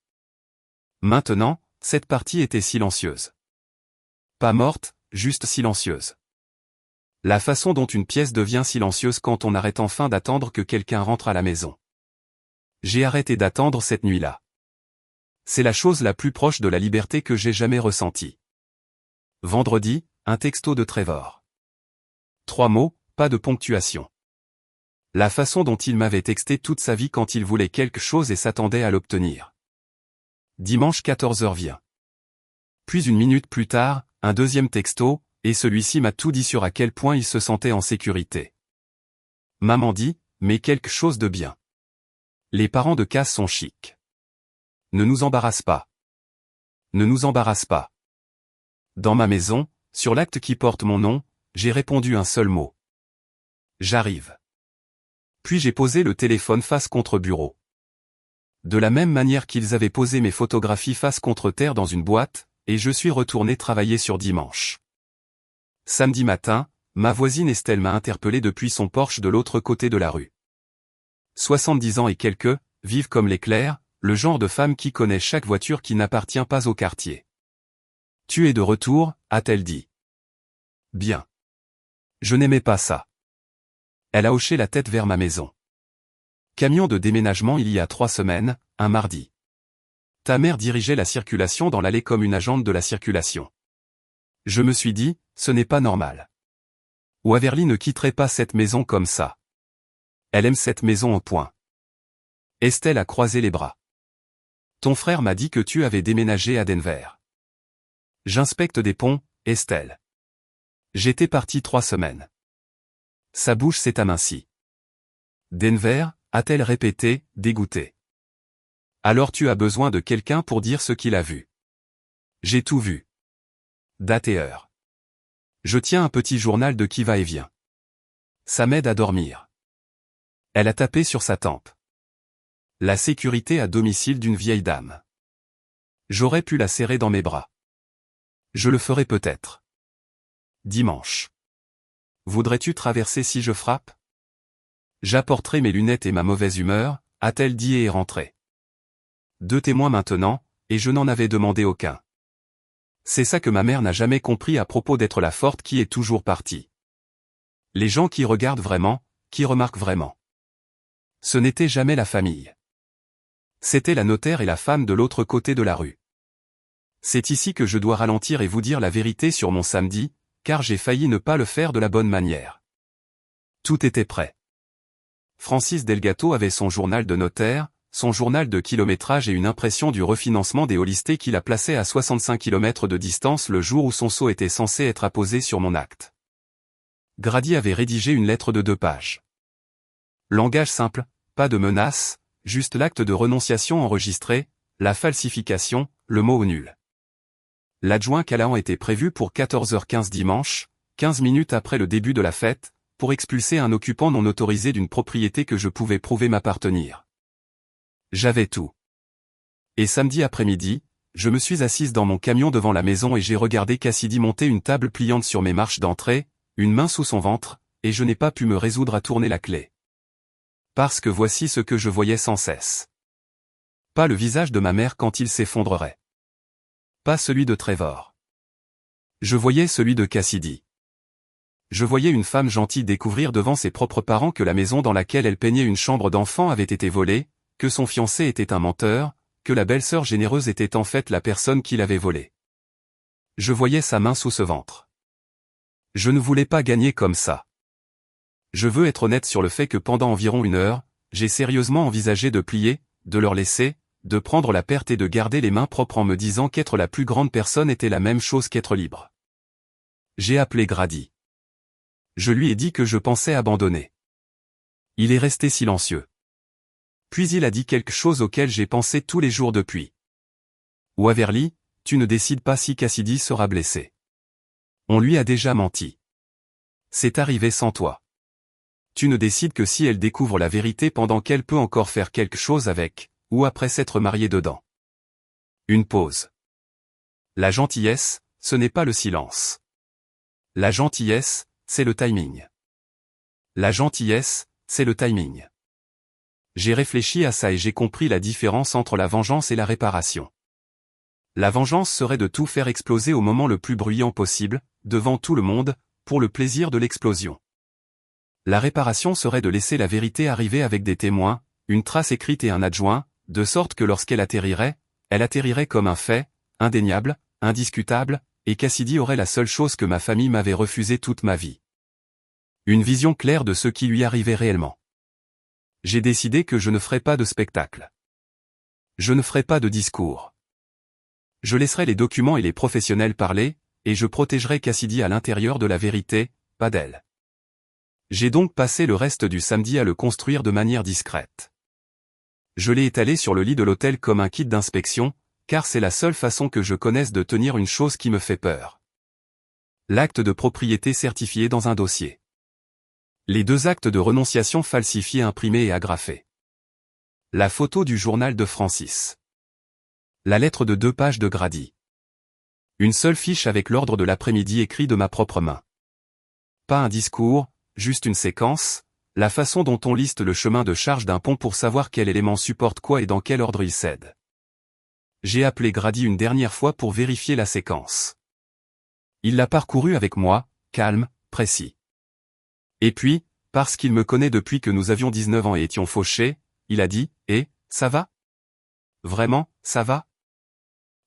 S1: Maintenant, cette partie était silencieuse. Pas morte, juste silencieuse. La façon dont une pièce devient silencieuse quand on arrête enfin d'attendre que quelqu'un rentre à la maison. J'ai arrêté d'attendre cette nuit-là. C'est la chose la plus proche de la liberté que j'ai jamais ressentie. Vendredi, un texto de Trevor. 3 mots, pas de ponctuation. La façon dont il m'avait texté toute sa vie quand il voulait quelque chose et s'attendait à l'obtenir. Dimanche 14h vient. Puis une minute plus tard, un deuxième texto, et celui-ci m'a tout dit sur à quel point il se sentait en sécurité. Maman dit, mais quelque chose de bien. Les parents de Cass sont chics. Ne nous embarrasse pas. Ne nous embarrasse pas. Dans ma maison, sur l'acte qui porte mon nom, j'ai répondu un seul mot. J'arrive. Puis j'ai posé le téléphone face contre bureau. de la même manière qu'ils avaient posé mes photographies face contre terre dans une boîte, et je suis retourné travailler sur dimanche. Samedi matin, ma voisine Estelle m'a interpellé depuis son porche de l'autre côté de la rue. 70 ans et quelques, vive comme l'éclair, le genre de femme qui connaît chaque voiture qui n'appartient pas au quartier. « Tu es de retour » a-t-elle dit. « Bien. Je n'aimais pas ça. » Elle a hoché la tête vers ma maison. Camion de déménagement il y a 3 semaines, un mardi. Ta mère dirigeait la circulation dans l'allée comme une agente de la circulation. Je me suis dit, ce n'est pas normal. Waverly ne quitterait pas cette maison comme ça. Elle aime cette maison au point. Estelle a croisé les bras. Ton frère m'a dit que tu avais déménagé à Denver. J'inspecte des ponts, Estelle. J'étais parti 3 semaines. Sa bouche s'est amincie. Denver, a-t-elle répété, dégoûtée. Alors tu as besoin de quelqu'un pour dire ce qu'il a vu. J'ai tout vu. Date et heure. Je tiens un petit journal de qui va et vient. Ça m'aide à dormir. Elle a tapé sur sa tempe. La sécurité à domicile d'une vieille dame. J'aurais pu la serrer dans mes bras. Je le ferai peut-être. Dimanche. Voudrais-tu traverser si je frappe? J'apporterai mes lunettes et ma mauvaise humeur, a-t-elle dit et est rentrée. 2 témoins maintenant, et je n'en avais demandé aucun. C'est ça que ma mère n'a jamais compris à propos d'être la forte qui est toujours partie. Les gens qui regardent vraiment, qui remarquent vraiment. Ce n'était jamais la famille. C'était la notaire et la femme de l'autre côté de la rue. C'est ici que je dois ralentir et vous dire la vérité sur mon samedi, car j'ai failli ne pas le faire de la bonne manière. Tout était prêt. Francis Delgato avait son journal de notaire, son journal de kilométrage et une impression du refinancement des holistés qui la plaçait à 65 km de distance le jour où son sceau était censé être apposé sur mon acte. Grady avait rédigé une lettre de 2 pages. Langage simple, pas de menace, juste l'acte de renonciation enregistré, la falsification, le mot nul. L'adjoint Callahan était prévu pour 14h15 dimanche, 15 minutes après le début de la fête, pour expulser un occupant non autorisé d'une propriété que je pouvais prouver m'appartenir. J'avais tout. Et samedi après-midi, je me suis assise dans mon camion devant la maison et j'ai regardé Cassidy monter une table pliante sur mes marches d'entrée, une main sous son ventre, et je n'ai pas pu me résoudre à tourner la clé. Parce que voici ce que je voyais sans cesse. Pas le visage de ma mère quand il s'effondrerait. Pas celui de Trevor. Je voyais celui de Cassidy. Je voyais une femme gentille découvrir devant ses propres parents que la maison dans laquelle elle peignait une chambre d'enfant avait été volée, que son fiancé était un menteur, que la belle-sœur généreuse était en fait la personne qui l'avait volée. Je voyais sa main sous ce ventre. Je ne voulais pas gagner comme ça. Je veux être honnête sur le fait que pendant environ 1 heure, j'ai sérieusement envisagé de plier, de leur laisser, de prendre la perte et de garder les mains propres en me disant qu'être la plus grande personne était la même chose qu'être libre. J'ai appelé Grady. Je lui ai dit que je pensais abandonner. Il est resté silencieux. Puis il a dit quelque chose auquel j'ai pensé tous les jours depuis. Waverly, tu ne décides pas si Cassidy sera blessé. On lui a déjà menti. C'est arrivé sans toi. Tu ne décides que si elle découvre la vérité pendant qu'elle peut encore faire quelque chose avec, ou après s'être mariée dedans. Une pause. La gentillesse, ce n'est pas le silence. La gentillesse, c'est le timing. La gentillesse, c'est le timing. J'ai réfléchi à ça et j'ai compris la différence entre la vengeance et la réparation. La vengeance serait de tout faire exploser au moment le plus bruyant possible, devant tout le monde, pour le plaisir de l'explosion. La réparation serait de laisser la vérité arriver avec des témoins, une trace écrite et un adjoint, de sorte que lorsqu'elle atterrirait, elle atterrirait comme un fait, indéniable, indiscutable, et Cassidy aurait la seule chose que ma famille m'avait refusée toute ma vie. Une vision claire de ce qui lui arrivait réellement. J'ai décidé que je ne ferai pas de spectacle. Je ne ferai pas de discours. Je laisserai les documents et les professionnels parler, et je protégerai Cassidy à l'intérieur de la vérité, pas d'elle. J'ai donc passé le reste du samedi à le construire de manière discrète. Je l'ai étalé sur le lit de l'hôtel comme un kit d'inspection, car c'est la seule façon que je connaisse de tenir une chose qui me fait peur. L'acte de propriété certifié dans un dossier. Les 2 actes de renonciation falsifiés imprimés et agrafés. La photo du journal de Francis. La lettre de 2 pages de Grady. Une seule fiche avec l'ordre de l'après-midi écrit de ma propre main. Pas un discours, juste une séquence, la façon dont on liste le chemin de charge d'un pont pour savoir quel élément supporte quoi et dans quel ordre il cède. J'ai appelé Grady une dernière fois pour vérifier la séquence. Il l'a parcouru avec moi, calme, précis. Et puis, parce qu'il me connaît depuis que nous avions 19 ans et étions fauchés, il a dit « Eh, ça va ? Vraiment, ça va ?»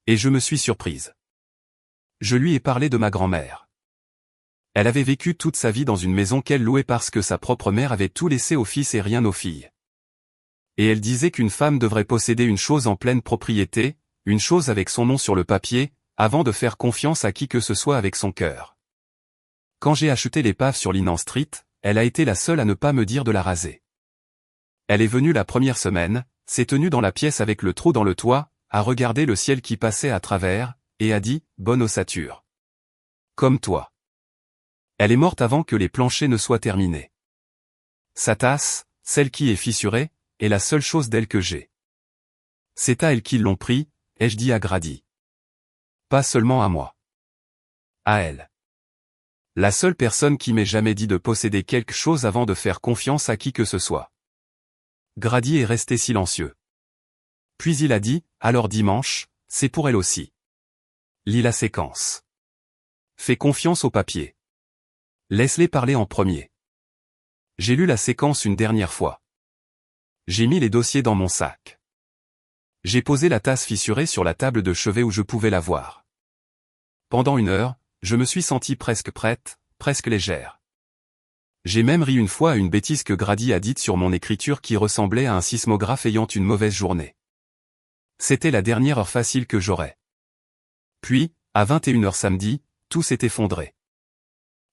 S1: Et je me suis surprise. Je lui ai parlé de ma grand-mère. Elle avait vécu toute sa vie dans une maison qu'elle louait parce que sa propre mère avait tout laissé aux fils et rien aux filles. Et elle disait qu'une femme devrait posséder une chose en pleine propriété, une chose avec son nom sur le papier, avant de faire confiance à qui que ce soit avec son cœur. Quand j'ai acheté l'épave sur Linan Street, elle a été la seule à ne pas me dire de la raser. Elle est venue la première semaine, s'est tenue dans la pièce avec le trou dans le toit, a regardé le ciel qui passait à travers, et a dit « Bonne ossature. Comme toi. » Elle est morte avant que les planchers ne soient terminés. Sa tasse, celle qui est fissurée, est la seule chose d'elle que j'ai. C'est à elle qu'ils l'ont pris, ai-je dit à Grady. Pas seulement à moi. À elle. La seule personne qui m'ait jamais dit de posséder quelque chose avant de faire confiance à qui que ce soit. Grady est resté silencieux. Puis il a dit, alors dimanche, c'est pour elle aussi. Lis la séquence. Fais confiance au papier. Laisse-les parler en premier. J'ai lu la séquence une dernière fois. J'ai mis les dossiers dans mon sac. J'ai posé la tasse fissurée sur la table de chevet où je pouvais la voir. Pendant 1 heure, je me suis sentie presque prête, presque légère. J'ai même ri une fois à une bêtise que Grady a dite sur mon écriture qui ressemblait à un sismographe ayant une mauvaise journée. C'était la dernière heure facile que j'aurais. Puis, à 21 h samedi, tout s'est effondré.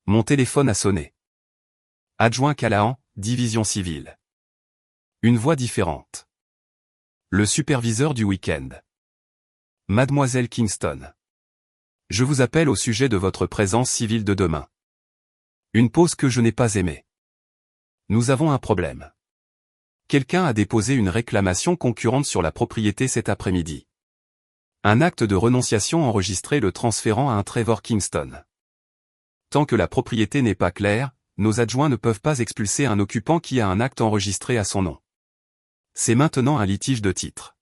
S1: Mon téléphone a sonné. Adjoint Callahan, division civile. Une voix différente. Le superviseur du week-end. Mademoiselle Kingston. Je vous appelle au sujet de votre présence civile de demain. Une pause que je n'ai pas aimée. Nous avons un problème. Quelqu'un a déposé une réclamation concurrente sur la propriété cet après-midi. Un acte de renonciation enregistré le transférant à un Trevor Kingston. Tant que la propriété n'est pas claire, nos adjoints ne peuvent pas expulser un occupant qui a un acte enregistré à son nom. C'est maintenant un litige de titre.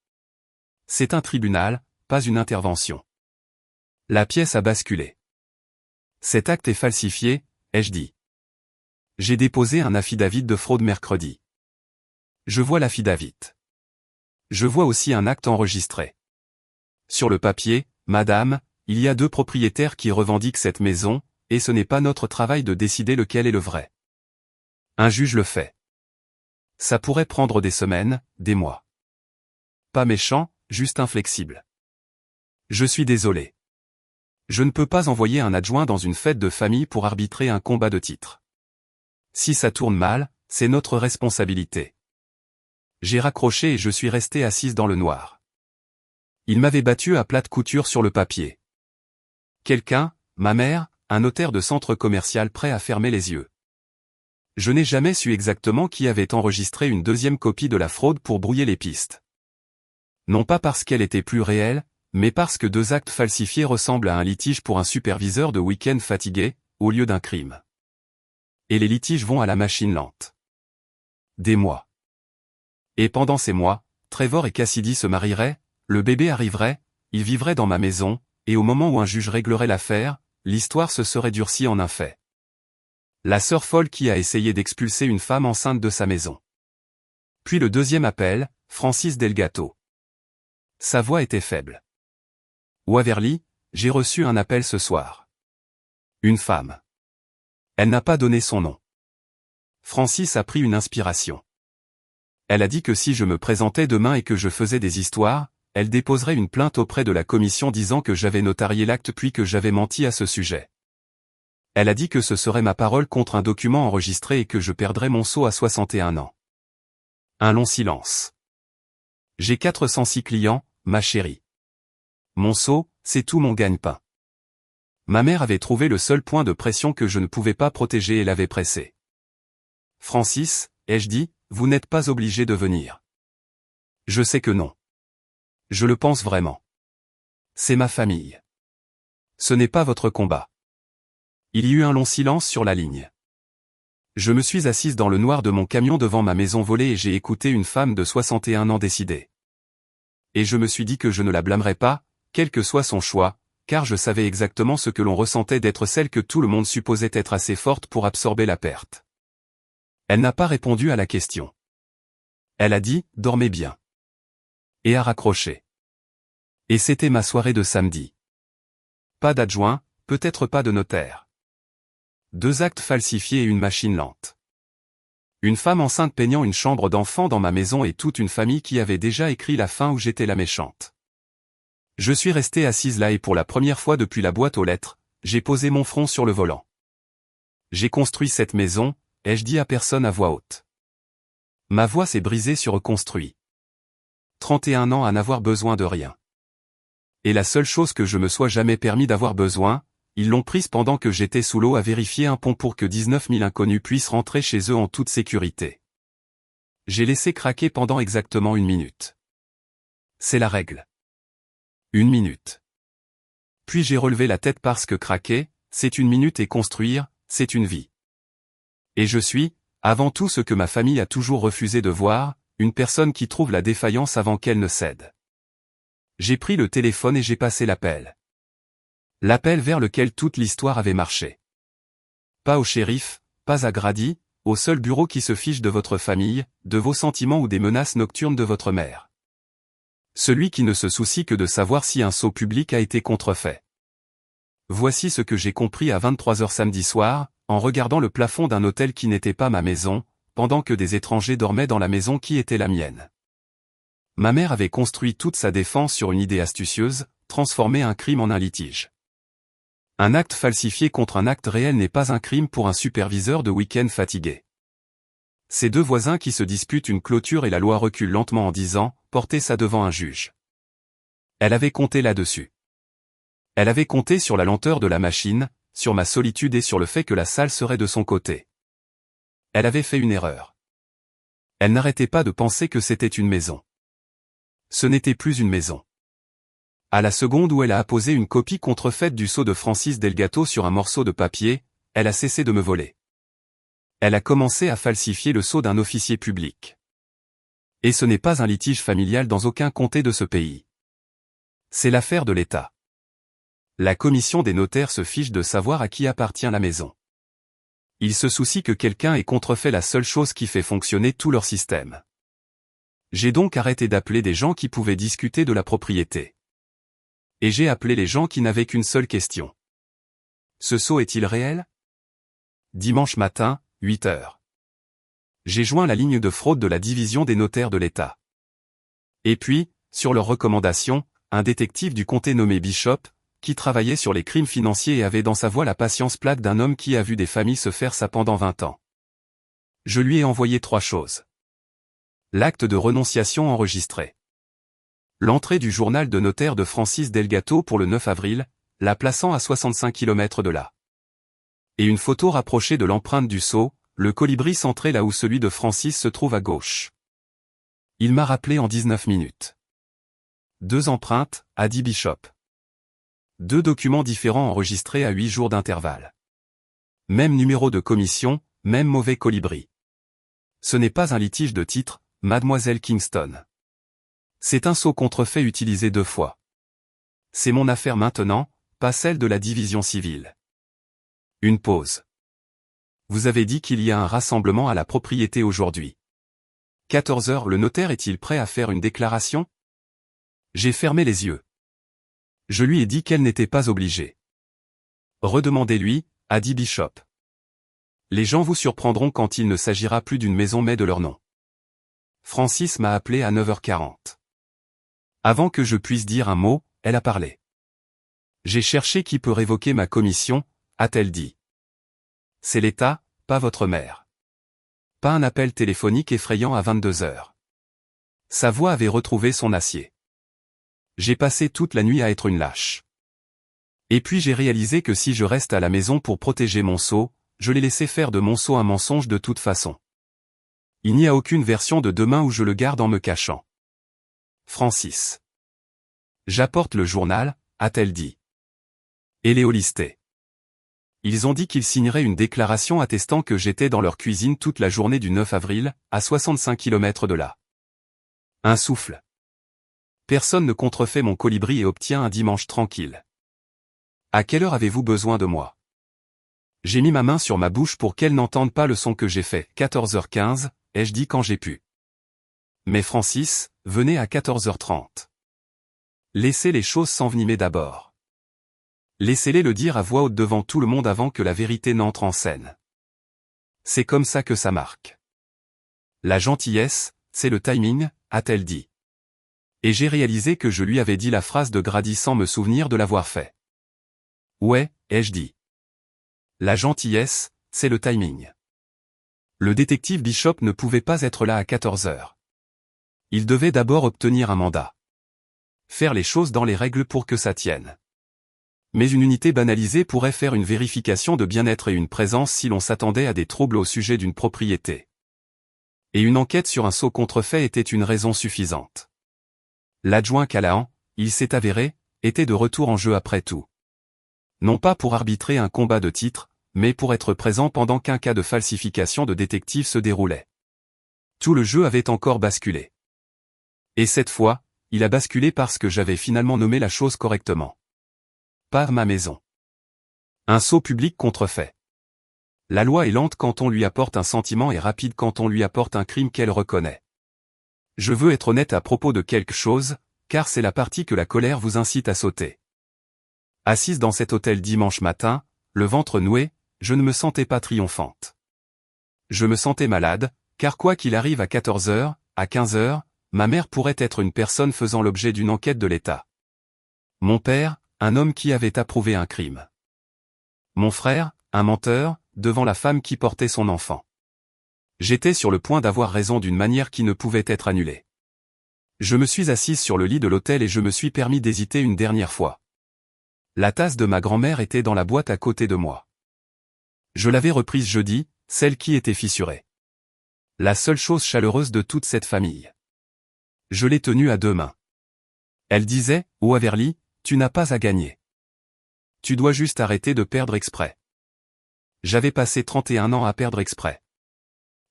S1: C'est un tribunal, pas une intervention. La pièce a basculé. Cet acte est falsifié, ai-je dit. J'ai déposé un affidavit de fraude mercredi. Je vois l'affidavit. Je vois aussi un acte enregistré. Sur le papier, madame, il y a 2 propriétaires qui revendiquent cette maison, et ce n'est pas notre travail de décider lequel est le vrai. Un juge le fait. Ça pourrait prendre des semaines, des mois. Pas méchant, juste inflexible. Je suis désolé. Je ne peux pas envoyer un adjoint dans une fête de famille pour arbitrer un combat de titre. Si ça tourne mal, c'est notre responsabilité. J'ai raccroché et je suis resté assise dans le noir. Il m'avait battu à plate couture sur le papier. Quelqu'un, ma mère, un notaire de centre commercial prêt à fermer les yeux. Je n'ai jamais su exactement qui avait enregistré une 2e copie de la fraude pour brouiller les pistes. Non pas parce qu'elle était plus réelle, mais parce que 2 actes falsifiés ressemblent à un litige pour un superviseur de week-end fatigué, au lieu d'un crime. Et les litiges vont à la machine lente. Des mois. Et pendant ces mois, Trevor et Cassidy se marieraient, le bébé arriverait, ils vivraient dans ma maison, et au moment où un juge réglerait l'affaire, l'histoire se serait durcie en un fait. La sœur folle qui a essayé d'expulser une femme enceinte de sa maison. Puis le 2e appel, Francis Delgato. Sa voix était faible. Waverly, j'ai reçu un appel ce soir. Une femme. Elle n'a pas donné son nom. Francis a pris une inspiration. Elle a dit que si je me présentais demain et que je faisais des histoires, elle déposerait une plainte auprès de la commission disant que j'avais notarié l'acte puis que j'avais menti à ce sujet. Elle a dit que ce serait ma parole contre un document enregistré et que je perdrais mon sceau à 61 ans. Un long silence. J'ai 406 clients, ma chérie. Mon sceau, c'est tout mon gagne-pain. Ma mère avait trouvé le seul point de pression que je ne pouvais pas protéger et l'avait pressé. Francis, ai-je dit, vous n'êtes pas obligé de venir. Je sais que non. Je le pense vraiment. C'est ma famille. Ce n'est pas votre combat. Il y eut un long silence sur la ligne. Je me suis assise dans le noir de mon camion devant ma maison volée et j'ai écouté une femme de 61 ans décider. Et je me suis dit que je ne la blâmerais pas, quel que soit son choix, car je savais exactement ce que l'on ressentait d'être celle que tout le monde supposait être assez forte pour absorber la perte. Elle n'a pas répondu à la question. Elle a dit « Dormez bien ». Et a raccroché. Et c'était ma soirée de samedi. Pas d'adjoint, peut-être pas de notaire. 2 actes falsifiés et une machine lente. Une femme enceinte peignant une chambre d'enfant dans ma maison et toute une famille qui avait déjà écrit la fin où j'étais la méchante. Je suis restée assise là et pour la première fois depuis la boîte aux lettres, j'ai posé mon front sur le volant. J'ai construit cette maison, ai-je dit à personne à voix haute. Ma voix s'est brisée sur reconstruit. 31 ans à n'avoir besoin de rien. Et la seule chose que je me sois jamais permis d'avoir besoin, ils l'ont prise pendant que j'étais sous l'eau à vérifier un pont pour que 19 000 inconnus puissent rentrer chez eux en toute sécurité. J'ai laissé craquer pendant exactement 1 minute. C'est la règle. 1 minute. Puis j'ai relevé la tête parce que craquer, c'est 1 minute et construire, c'est une vie. Et je suis, avant tout ce que ma famille a toujours refusé de voir, une personne qui trouve la défaillance avant qu'elle ne cède. J'ai pris le téléphone et j'ai passé l'appel. L'appel vers lequel toute l'histoire avait marché. Pas au shérif, pas à Grady, au seul bureau qui se fiche de votre famille, de vos sentiments ou des menaces nocturnes de votre mère. Celui qui ne se soucie que de savoir si un sceau public a été contrefait. Voici ce que j'ai compris à 23h samedi soir, en regardant le plafond d'un hôtel qui n'était pas ma maison, pendant que des étrangers dormaient dans la maison qui était la mienne. Ma mère avait construit toute sa défense sur une idée astucieuse, transformer un crime en un litige. Un acte falsifié contre un acte réel n'est pas un crime pour un superviseur de week-end fatigué. Ces 2 voisins qui se disputent une clôture et la loi recule lentement en disant « Portez ça devant un juge ». Elle avait compté là-dessus. Elle avait compté sur la lenteur de la machine, sur ma solitude et sur le fait que la salle serait de son côté. Elle avait fait une erreur. Elle n'arrêtait pas de penser que c'était une maison. Ce n'était plus une maison. À la seconde où elle a apposé une copie contrefaite du sceau de Francis Delgato sur un morceau de papier, elle a cessé de me voler. Elle a commencé à falsifier le sceau d'un officier public. Et ce n'est pas un litige familial dans aucun comté de ce pays. C'est l'affaire de l'État. La commission des notaires se fiche de savoir à qui appartient la maison. Ils se soucient que quelqu'un ait contrefait la seule chose qui fait fonctionner tout leur système. J'ai donc arrêté d'appeler des gens qui pouvaient discuter de la propriété. Et j'ai appelé les gens qui n'avaient qu'une seule question. Ce sceau est-il réel? Dimanche matin, 8h. J'ai joint la ligne de fraude de la division des notaires de l'État. Et puis, sur leur recommandation, un détective du comté nommé Bishop, qui travaillait sur les crimes financiers et avait dans sa voix la patience plate d'un homme qui a vu des familles se faire ça pendant 20 ans. Je lui ai envoyé 3 choses. L'acte de renonciation enregistré. L'entrée du journal de notaire de Francis Delgato pour le 9 avril, la plaçant à 65 km de là. Et une photo rapprochée de l'empreinte du sceau, le colibri centré là où celui de Francis se trouve à gauche. Il m'a rappelé en 19 minutes. 2 empreintes, a dit Bishop. 2 documents différents enregistrés à 8 jours d'intervalle. Même numéro de commission, même mauvais colibri. Ce n'est pas un litige de titre, Mademoiselle Kingston. C'est un sceau contrefait utilisé 2 fois. C'est mon affaire maintenant, pas celle de la division civile. Une pause. Vous avez dit qu'il y a un rassemblement à la propriété aujourd'hui. 14h, le notaire est-il prêt à faire une déclaration? J'ai fermé les yeux. Je lui ai dit qu'elle n'était pas obligée. Redemandez-lui, a dit Bishop. Les gens vous surprendront quand il ne s'agira plus d'une maison mais de leur nom. Francis m'a appelé à 9h40. Avant que je puisse dire un mot, elle a parlé. J'ai cherché qui peut révoquer ma commission, a-t-elle dit. C'est l'État, pas votre mère. Pas un appel téléphonique effrayant à 22h. Sa voix avait retrouvé son acier. J'ai passé toute la nuit à être une lâche. Et puis j'ai réalisé que si je reste à la maison pour protéger mon sceau, je l'ai laissé faire de mon sceau un mensonge de toute façon. Il n'y a aucune version de demain où je le garde en me cachant. Francis. J'apporte le journal, a-t-elle dit. Et Léo listait. Ils ont dit qu'ils signeraient une déclaration attestant que j'étais dans leur cuisine toute la journée du 9 avril, à 65 km de là. Un souffle. Personne ne contrefait mon colibri et obtient un dimanche tranquille. À quelle heure avez-vous besoin de moi? J'ai mis ma main sur ma bouche pour qu'elle n'entende pas le son que j'ai fait. 14h15, ai-je dit quand j'ai pu. Mais Francis, venez à 14h30. Laissez les choses s'envenimer d'abord. Laissez-les le dire à voix haute devant tout le monde avant que la vérité n'entre en scène. C'est comme ça que ça marque. La gentillesse, c'est le timing, a-t-elle dit. Et j'ai réalisé que je lui avais dit la phrase de Grady sans me souvenir de l'avoir fait. Ouais, ai-je dit. La gentillesse, c'est le timing. Le détective Bishop ne pouvait pas être là à 14 heures. Il devait d'abord obtenir un mandat. Faire les choses dans les règles pour que ça tienne. Mais une unité banalisée pourrait faire une vérification de bien-être et une présence si l'on s'attendait à des troubles au sujet d'une propriété. Et une enquête sur un sot contrefait était une raison suffisante. L'adjoint Callahan, il s'est avéré, était de retour en jeu après tout. Non pas pour arbitrer un combat de titre, mais pour être présent pendant qu'un cas de falsification de détective se déroulait. Tout le jeu avait encore basculé. Et cette fois, il a basculé parce que j'avais finalement nommé la chose correctement. Pas ma maison. Un sot public contrefait. La loi est lente quand on lui apporte un sentiment et rapide quand on lui apporte un crime qu'elle reconnaît. Je veux être honnête à propos de quelque chose, car c'est la partie que la colère vous incite à sauter. Assise dans cet hôtel dimanche matin, le ventre noué, je ne me sentais pas triomphante. Je me sentais malade, car quoi qu'il arrive à 14 heures, à 15 heures, ma mère pourrait être une personne faisant l'objet d'une enquête de l'État. Mon père, un homme qui avait approuvé un crime. Mon frère, un menteur, devant la femme qui portait son enfant. J'étais sur le point d'avoir raison d'une manière qui ne pouvait être annulée. Je me suis assise sur le lit de l'hôtel et je me suis permis d'hésiter une dernière fois. La tasse de ma grand-mère était dans la boîte à côté de moi. Je l'avais reprise jeudi, celle qui était fissurée. La seule chose chaleureuse de toute cette famille. Je l'ai tenue à deux mains. Elle disait, « Oh Averly, tu n'as pas à gagner. Tu dois juste arrêter de perdre exprès. » J'avais passé 31 ans à perdre exprès.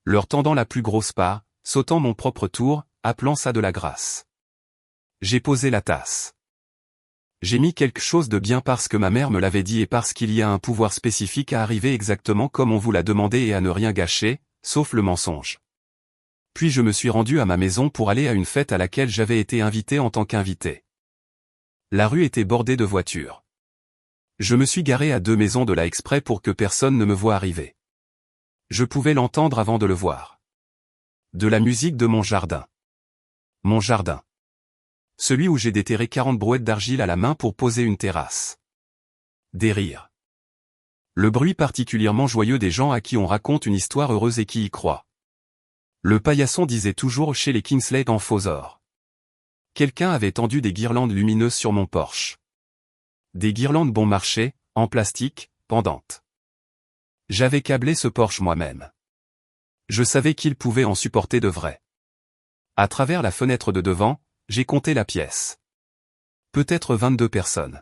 S1: Leur tendant la plus grosse part, sautant mon propre tour, appelant ça de la grâce. J'ai posé la tasse. J'ai mis quelque chose de bien parce que ma mère me l'avait dit et parce qu'il y a un pouvoir spécifique à arriver exactement comme on vous l'a demandé et à ne rien gâcher, sauf le mensonge. Puis je me suis rendu à ma maison pour aller à une fête à laquelle j'avais été invité en tant qu'invité. La rue était bordée de voitures. Je me suis garé à 2 maisons de là exprès pour que personne ne me voie arriver. Je pouvais l'entendre avant de le voir. De la musique de mon jardin. Mon jardin. Celui où j'ai déterré 40 brouettes d'argile à la main pour poser une terrasse. Des rires. Le bruit particulièrement joyeux des gens à qui on raconte une histoire heureuse et qui y croient. Le paillasson disait toujours chez les Kingsley en faux or. Quelqu'un avait tendu des guirlandes lumineuses sur mon porche. Des guirlandes bon marché, en plastique, pendantes. J'avais câblé ce porche moi-même. Je savais qu'il pouvait en supporter de vrai. À travers la fenêtre de devant, j'ai compté la pièce. Peut-être 22 personnes.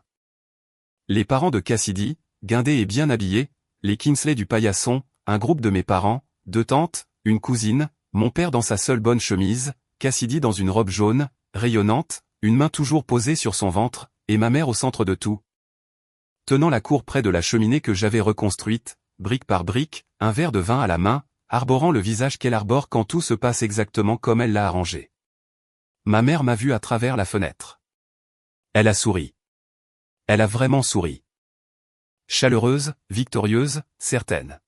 S1: Les parents de Cassidy, guindés et bien habillés, les Kingsley du paillasson, un groupe de mes parents, 2 tantes, une cousine, mon père dans sa seule bonne chemise, Cassidy dans une robe jaune, rayonnante, une main toujours posée sur son ventre, et ma mère au centre de tout. Tenant la cour près de la cheminée que j'avais reconstruite, brique par brique, un verre de vin à la main, arborant le visage qu'elle arbore quand tout se passe exactement comme elle l'a arrangé. Ma mère m'a vu à travers la fenêtre. Elle a souri. Elle a vraiment souri. Chaleureuse, victorieuse, certaine.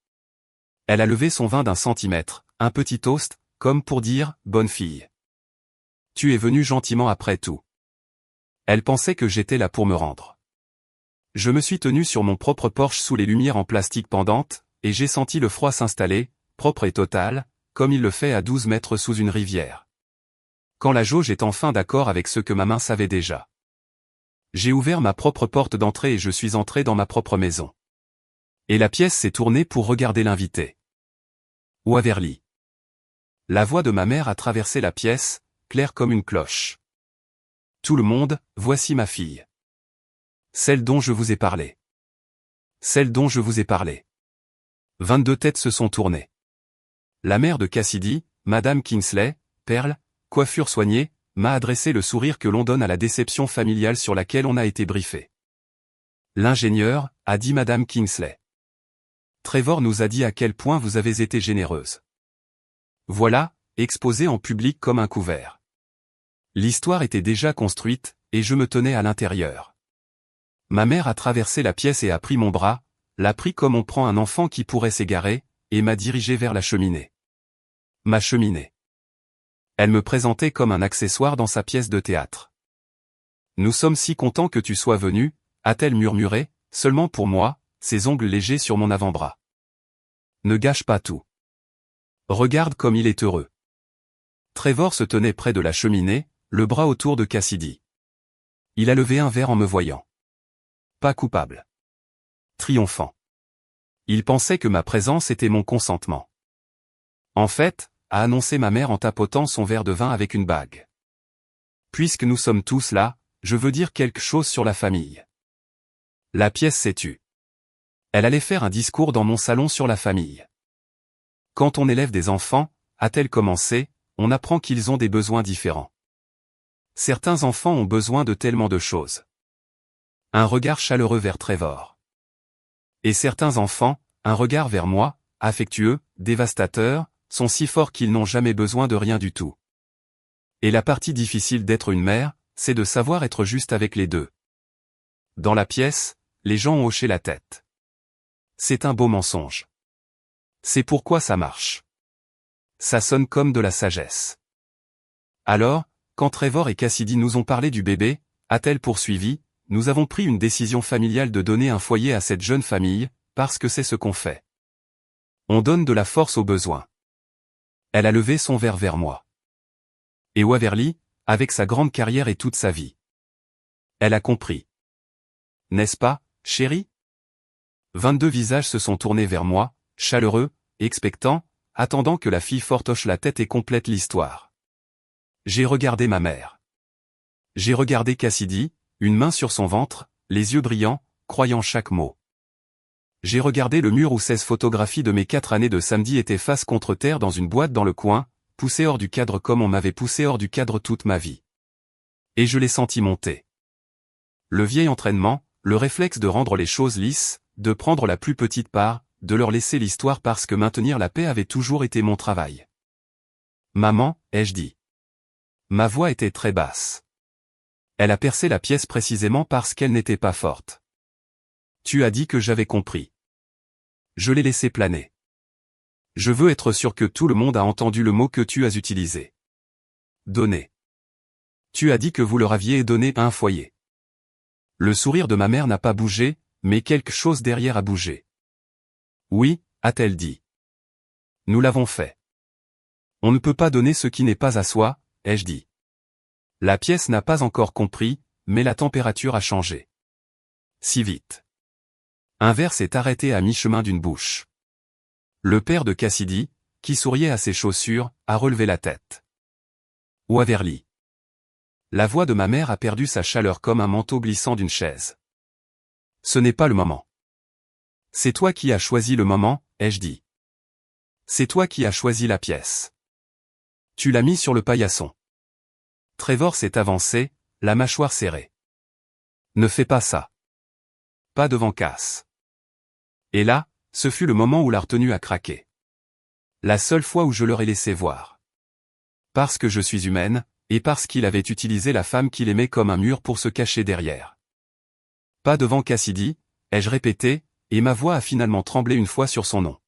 S1: Elle a levé son vin d'1 centimètre, un petit toast, comme pour dire « bonne fille ». Tu es venue gentiment après tout. Elle pensait que j'étais là pour me rendre. Je me suis tenu sur mon propre porche sous les lumières en plastique pendantes, et j'ai senti le froid s'installer, propre et total, comme il le fait à 12 mètres sous une rivière. Quand la jauge est enfin d'accord avec ce que ma main savait déjà. J'ai ouvert ma propre porte d'entrée et je suis entré dans ma propre maison. Et la pièce s'est tournée pour regarder l'invité. Waverly. La voix de ma mère a traversé la pièce, claire comme une cloche. Tout le monde, voici ma fille. Celle dont je vous ai parlé. Celle dont je vous ai parlé. 22 têtes se sont tournées. La mère de Cassidy, Madame Kingsley, Perle, coiffure soignée, m'a adressé le sourire que l'on donne à la déception familiale sur laquelle on a été briefé. L'ingénieur, a dit Madame Kingsley. Trevor nous a dit à quel point vous avez été généreuse. Voilà, exposé en public comme un couvert. L'histoire était déjà construite, et je me tenais à l'intérieur. Ma mère a traversé la pièce et a pris mon bras, l'a pris comme on prend un enfant qui pourrait s'égarer, et m'a dirigé vers la cheminée. Ma cheminée. Elle me présentait comme un accessoire dans sa pièce de théâtre. Nous sommes si contents que tu sois venu, a-t-elle murmuré, seulement pour moi, ses ongles légers sur mon avant-bras. Ne gâche pas tout. Regarde comme il est heureux. Trevor se tenait près de la cheminée, le bras autour de Cassidy. Il a levé un verre en me voyant. Pas coupable. Triomphant. Il pensait que ma présence était mon consentement. En fait, a annoncé ma mère en tapotant son verre de vin avec une bague. Puisque nous sommes tous là, je veux dire quelque chose sur la famille. La pièce s'est tue. Elle allait faire un discours dans mon salon sur la famille. Quand on élève des enfants, a-t-elle commencé, on apprend qu'ils ont des besoins différents. Certains enfants ont besoin de tellement de choses. Un regard chaleureux vers Trevor. Et certains enfants, un regard vers moi, affectueux, dévastateur, sont si forts qu'ils n'ont jamais besoin de rien du tout. Et la partie difficile d'être une mère, c'est de savoir être juste avec les deux. Dans la pièce, les gens ont hoché la tête. C'est un beau mensonge. C'est pourquoi ça marche. Ça sonne comme de la sagesse. Alors, quand Trevor et Cassidy nous ont parlé du bébé, a-t-elle poursuivi, nous avons pris une décision familiale de donner un foyer à cette jeune famille, parce que c'est ce qu'on fait. On donne de la force aux besoins. Elle a levé son verre vers moi. Et Waverly, avec sa grande carrière et toute sa vie. Elle a compris. N'est-ce pas, chérie? 22 visages se sont tournés vers moi, chaleureux, expectants, attendant que la fille forte hoche la tête et complète l'histoire. J'ai regardé ma mère. J'ai regardé Cassidy, une main sur son ventre, les yeux brillants, croyant chaque mot. J'ai regardé le mur où 16 photographies de mes 4 années de samedi étaient face contre terre dans une boîte dans le coin, poussées hors du cadre comme on m'avait poussé hors du cadre toute ma vie. Et je l'ai senti monter. Le vieil entraînement, le réflexe de rendre les choses lisses, de prendre la plus petite part, de leur laisser l'histoire parce que maintenir la paix avait toujours été mon travail. Maman, ai-je dit. Ma voix était très basse. Elle a percé la pièce précisément parce qu'elle n'était pas forte. Tu as dit que j'avais compris. Je l'ai laissé planer. Je veux être sûr que tout le monde a entendu le mot que tu as utilisé. Donner. Tu as dit que vous leur aviez donné un foyer. Le sourire de ma mère n'a pas bougé, mais quelque chose derrière a bougé. Oui, a-t-elle dit. Nous l'avons fait. On ne peut pas donner ce qui n'est pas à soi, ai-je dit. La pièce n'a pas encore compris, mais la température a changé. Si vite. Un verre s'est arrêté à mi-chemin d'une bouche. Le père de Cassidy, qui souriait à ses chaussures, a relevé la tête. Waverly. La voix de ma mère a perdu sa chaleur comme un manteau glissant d'une chaise. Ce n'est pas le moment. C'est toi qui as choisi le moment, ai-je dit. C'est toi qui as choisi la pièce. Tu l'as mis sur le paillasson. Trevor s'est avancé, la mâchoire serrée. Ne fais pas ça. Pas devant Cass. Et là, ce fut le moment où la retenue a craqué. La seule fois où je leur ai laissé voir. Parce que je suis humaine, et parce qu'il avait utilisé la femme qu'il aimait comme un mur pour se cacher derrière. Pas devant Cassidy, ai-je répété, et ma voix a finalement tremblé une fois sur son nom.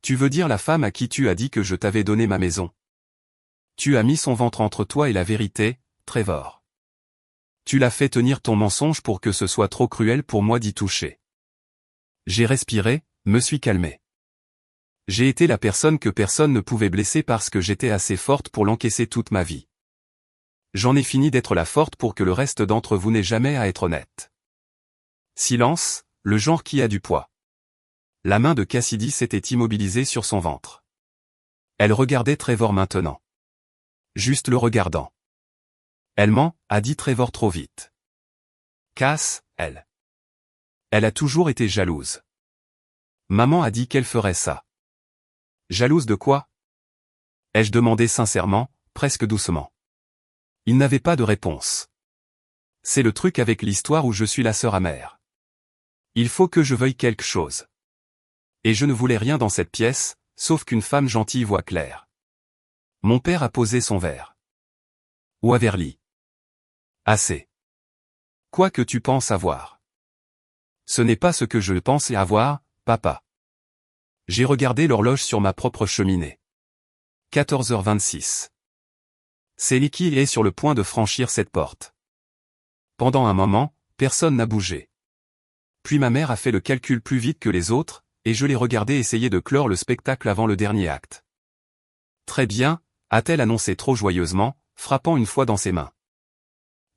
S1: Tu veux dire la femme à qui tu as dit que je t'avais donné ma maison? Tu as mis son ventre entre toi et la vérité, Trevor. Tu l'as fait tenir ton mensonge pour que ce soit trop cruel pour moi d'y toucher. J'ai respiré, me suis calmé. J'ai été la personne que personne ne pouvait blesser parce que j'étais assez forte pour l'encaisser toute ma vie. J'en ai fini d'être la forte pour que le reste d'entre vous n'ait jamais à être honnête. Silence, le genre qui a du poids. La main de Cassidy s'était immobilisée sur son ventre. Elle regardait Trevor maintenant. Juste le regardant. Elle ment, a dit Trevor trop vite. Cass, elle. Elle a toujours été jalouse. Maman a dit qu'elle ferait ça. Jalouse de quoi? Ai-je demandé sincèrement, presque doucement. Il n'avait pas de réponse. C'est le truc avec l'histoire où je suis la sœur amère. Il faut que je veuille quelque chose. Et je ne voulais rien dans cette pièce, sauf qu'une femme gentille voit clair. Mon père a posé son verre. Waverly. Assez. Quoi que tu penses avoir. Ce n'est pas ce que je pensais avoir, papa. J'ai regardé l'horloge sur ma propre cheminée. 14h26. C'est Lee qui est sur le point de franchir cette porte. Pendant un moment, personne n'a bougé. Puis ma mère a fait le calcul plus vite que les autres, et je l'ai regardé essayer de clore le spectacle avant le dernier acte. Très bien, a-t-elle annoncé trop joyeusement, frappant une fois dans ses mains.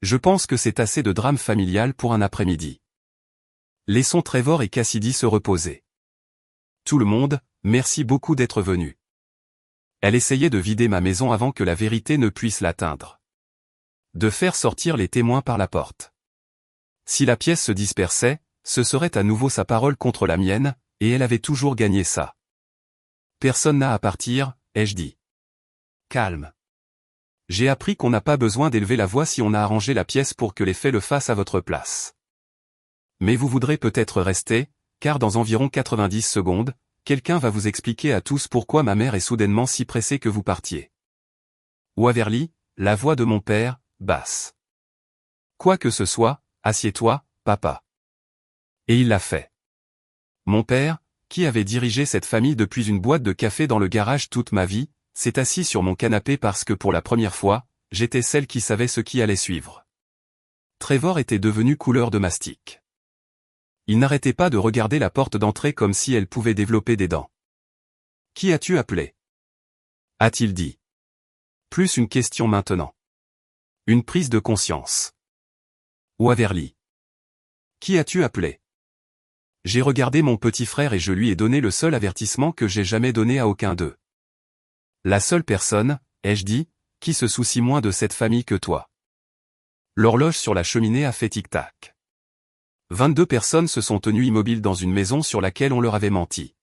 S1: Je pense que c'est assez de drame familial pour un après-midi. Laissons Trevor et Cassidy se reposer. Tout le monde, merci beaucoup d'être venu. Elle essayait de vider ma maison avant que la vérité ne puisse l'atteindre. De faire sortir les témoins par la porte. Si la pièce se dispersait, ce serait à nouveau sa parole contre la mienne, et elle avait toujours gagné ça. Personne n'a à partir, ai-je dit. Calme. J'ai appris qu'on n'a pas besoin d'élever la voix si on a arrangé la pièce pour que les faits le fassent à votre place. Mais vous voudrez peut-être rester, car dans environ 90 secondes, quelqu'un va vous expliquer à tous pourquoi ma mère est soudainement si pressée que vous partiez. Waverly, la voix de mon père, basse. Quoi que ce soit, assieds-toi, papa. Et il l'a fait. Mon père, qui avait dirigé cette famille depuis une boîte de café dans le garage toute ma vie, s'est assis sur mon canapé parce que pour la première fois, j'étais celle qui savait ce qui allait suivre. Trevor était devenu couleur de mastic. Il n'arrêtait pas de regarder la porte d'entrée comme si elle pouvait développer des dents. « Qui as-tu appelé » a-t-il dit. Plus une question maintenant. Une prise de conscience. Waverly. Qui as-tu appelé? J'ai regardé mon petit frère et je lui ai donné le seul avertissement que j'ai jamais donné à aucun d'eux. La seule personne, ai-je dit, qui se soucie moins de cette famille que toi. L'horloge sur la cheminée a fait tic-tac. 22 personnes se sont tenues immobiles dans une maison sur laquelle on leur avait menti.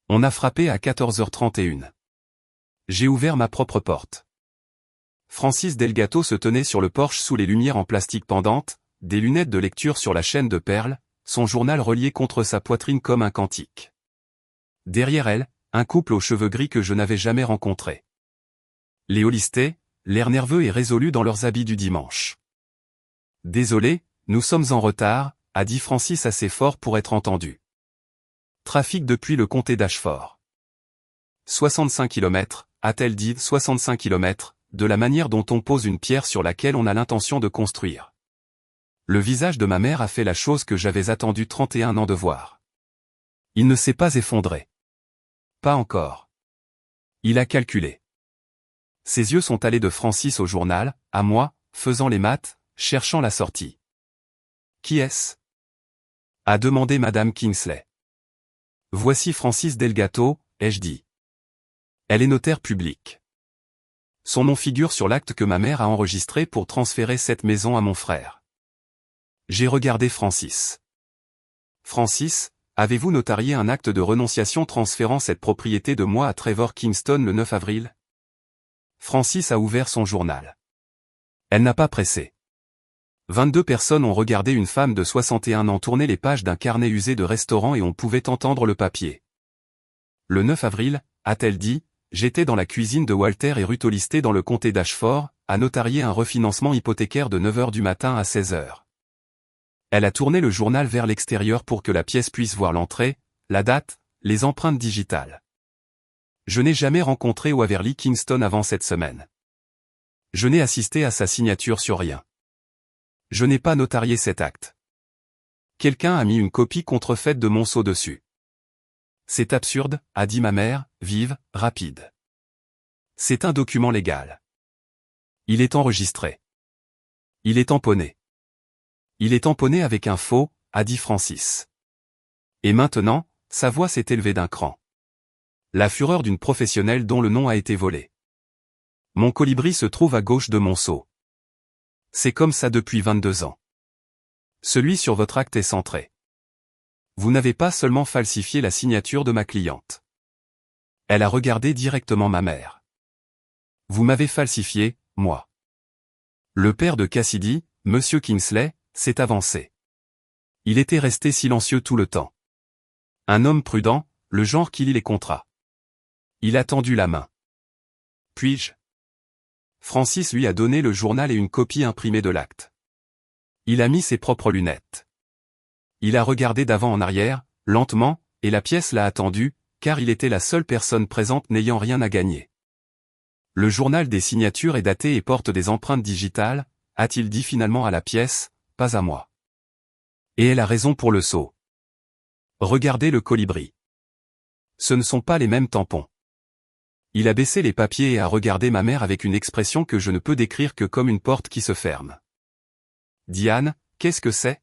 S1: On a frappé à 14h31. J'ai ouvert ma propre porte. Francis Delgato se tenait sur le porche sous les lumières en plastique pendantes, des lunettes de lecture sur la chaîne de perles, son journal relié contre sa poitrine comme un cantique. Derrière elle, un couple aux cheveux gris que je n'avais jamais rencontré. Les Hollistés, l'air nerveux et résolu dans leurs habits du dimanche. Désolé, nous sommes en retard, a dit Francis assez fort pour être entendu. Trafic depuis le comté d'Ashford. 65 km, a-t-elle dit 65 km, de la manière dont on pose une pierre sur laquelle on a l'intention de construire. Le visage de ma mère a fait la chose que j'avais attendu 31 ans de voir. Il ne s'est pas effondré. Pas encore. Il a calculé. Ses yeux sont allés de Francis au journal, à moi, faisant les maths, cherchant la sortie. Qui est-ce? A demandé Madame Kingsley. Voici Francis Delgato, ai-je dit. Elle est notaire publique. Son nom figure sur l'acte que ma mère a enregistré pour transférer cette maison à mon frère. J'ai regardé Francis. Francis, avez-vous notarié un acte de renonciation transférant cette propriété de moi à Trevor Kingston le 9 avril? Francis a ouvert son journal. Elle n'a pas pressé. 22 personnes ont regardé une femme de 61 ans tourner les pages d'un carnet usé de restaurant et on pouvait entendre le papier. Le 9 avril, a-t-elle dit, j'étais dans la cuisine de Walter et Ruth Hollisté dans le comté d'Ashford, à notarier un refinancement hypothécaire de 9h du matin à 16h. Elle a tourné le journal vers l'extérieur pour que la pièce puisse voir l'entrée, la date, les empreintes digitales. Je n'ai jamais rencontré Waverly Kingston avant cette semaine. Je n'ai assisté à sa signature sur rien. Je n'ai pas notarié cet acte. Quelqu'un a mis une copie contrefaite de mon sceau dessus. C'est absurde, a dit ma mère, vive, rapide. C'est un document légal. Il est enregistré. Il est tamponné. Il est tamponné avec un faux, a dit Francis. Et maintenant, sa voix s'est élevée d'un cran. La fureur d'une professionnelle dont le nom a été volé. Mon colibri se trouve à gauche de mon sceau. C'est comme ça depuis 22 ans. Celui sur votre acte est centré. Vous n'avez pas seulement falsifié la signature de ma cliente. Elle a regardé directement ma mère. Vous m'avez falsifié, moi. Le père de Cassidy, Monsieur Kingsley, s'est avancé. Il était resté silencieux tout le temps. Un homme prudent, le genre qui lit les contrats. Il a tendu la main. Puis-je ? Francis lui a donné le journal et une copie imprimée de l'acte. Il a mis ses propres lunettes. Il a regardé d'avant en arrière, lentement, et la pièce l'a attendu, car il était la seule personne présente n'ayant rien à gagner. Le journal des signatures est daté et porte des empreintes digitales, a-t-il dit finalement à la pièce, pas à moi. Et elle a raison pour le sceau. Regardez le colibri. Ce ne sont pas les mêmes tampons. Il a baissé les papiers et a regardé ma mère avec une expression que je ne peux décrire que comme une porte qui se ferme. Diane, qu'est-ce que c'est ?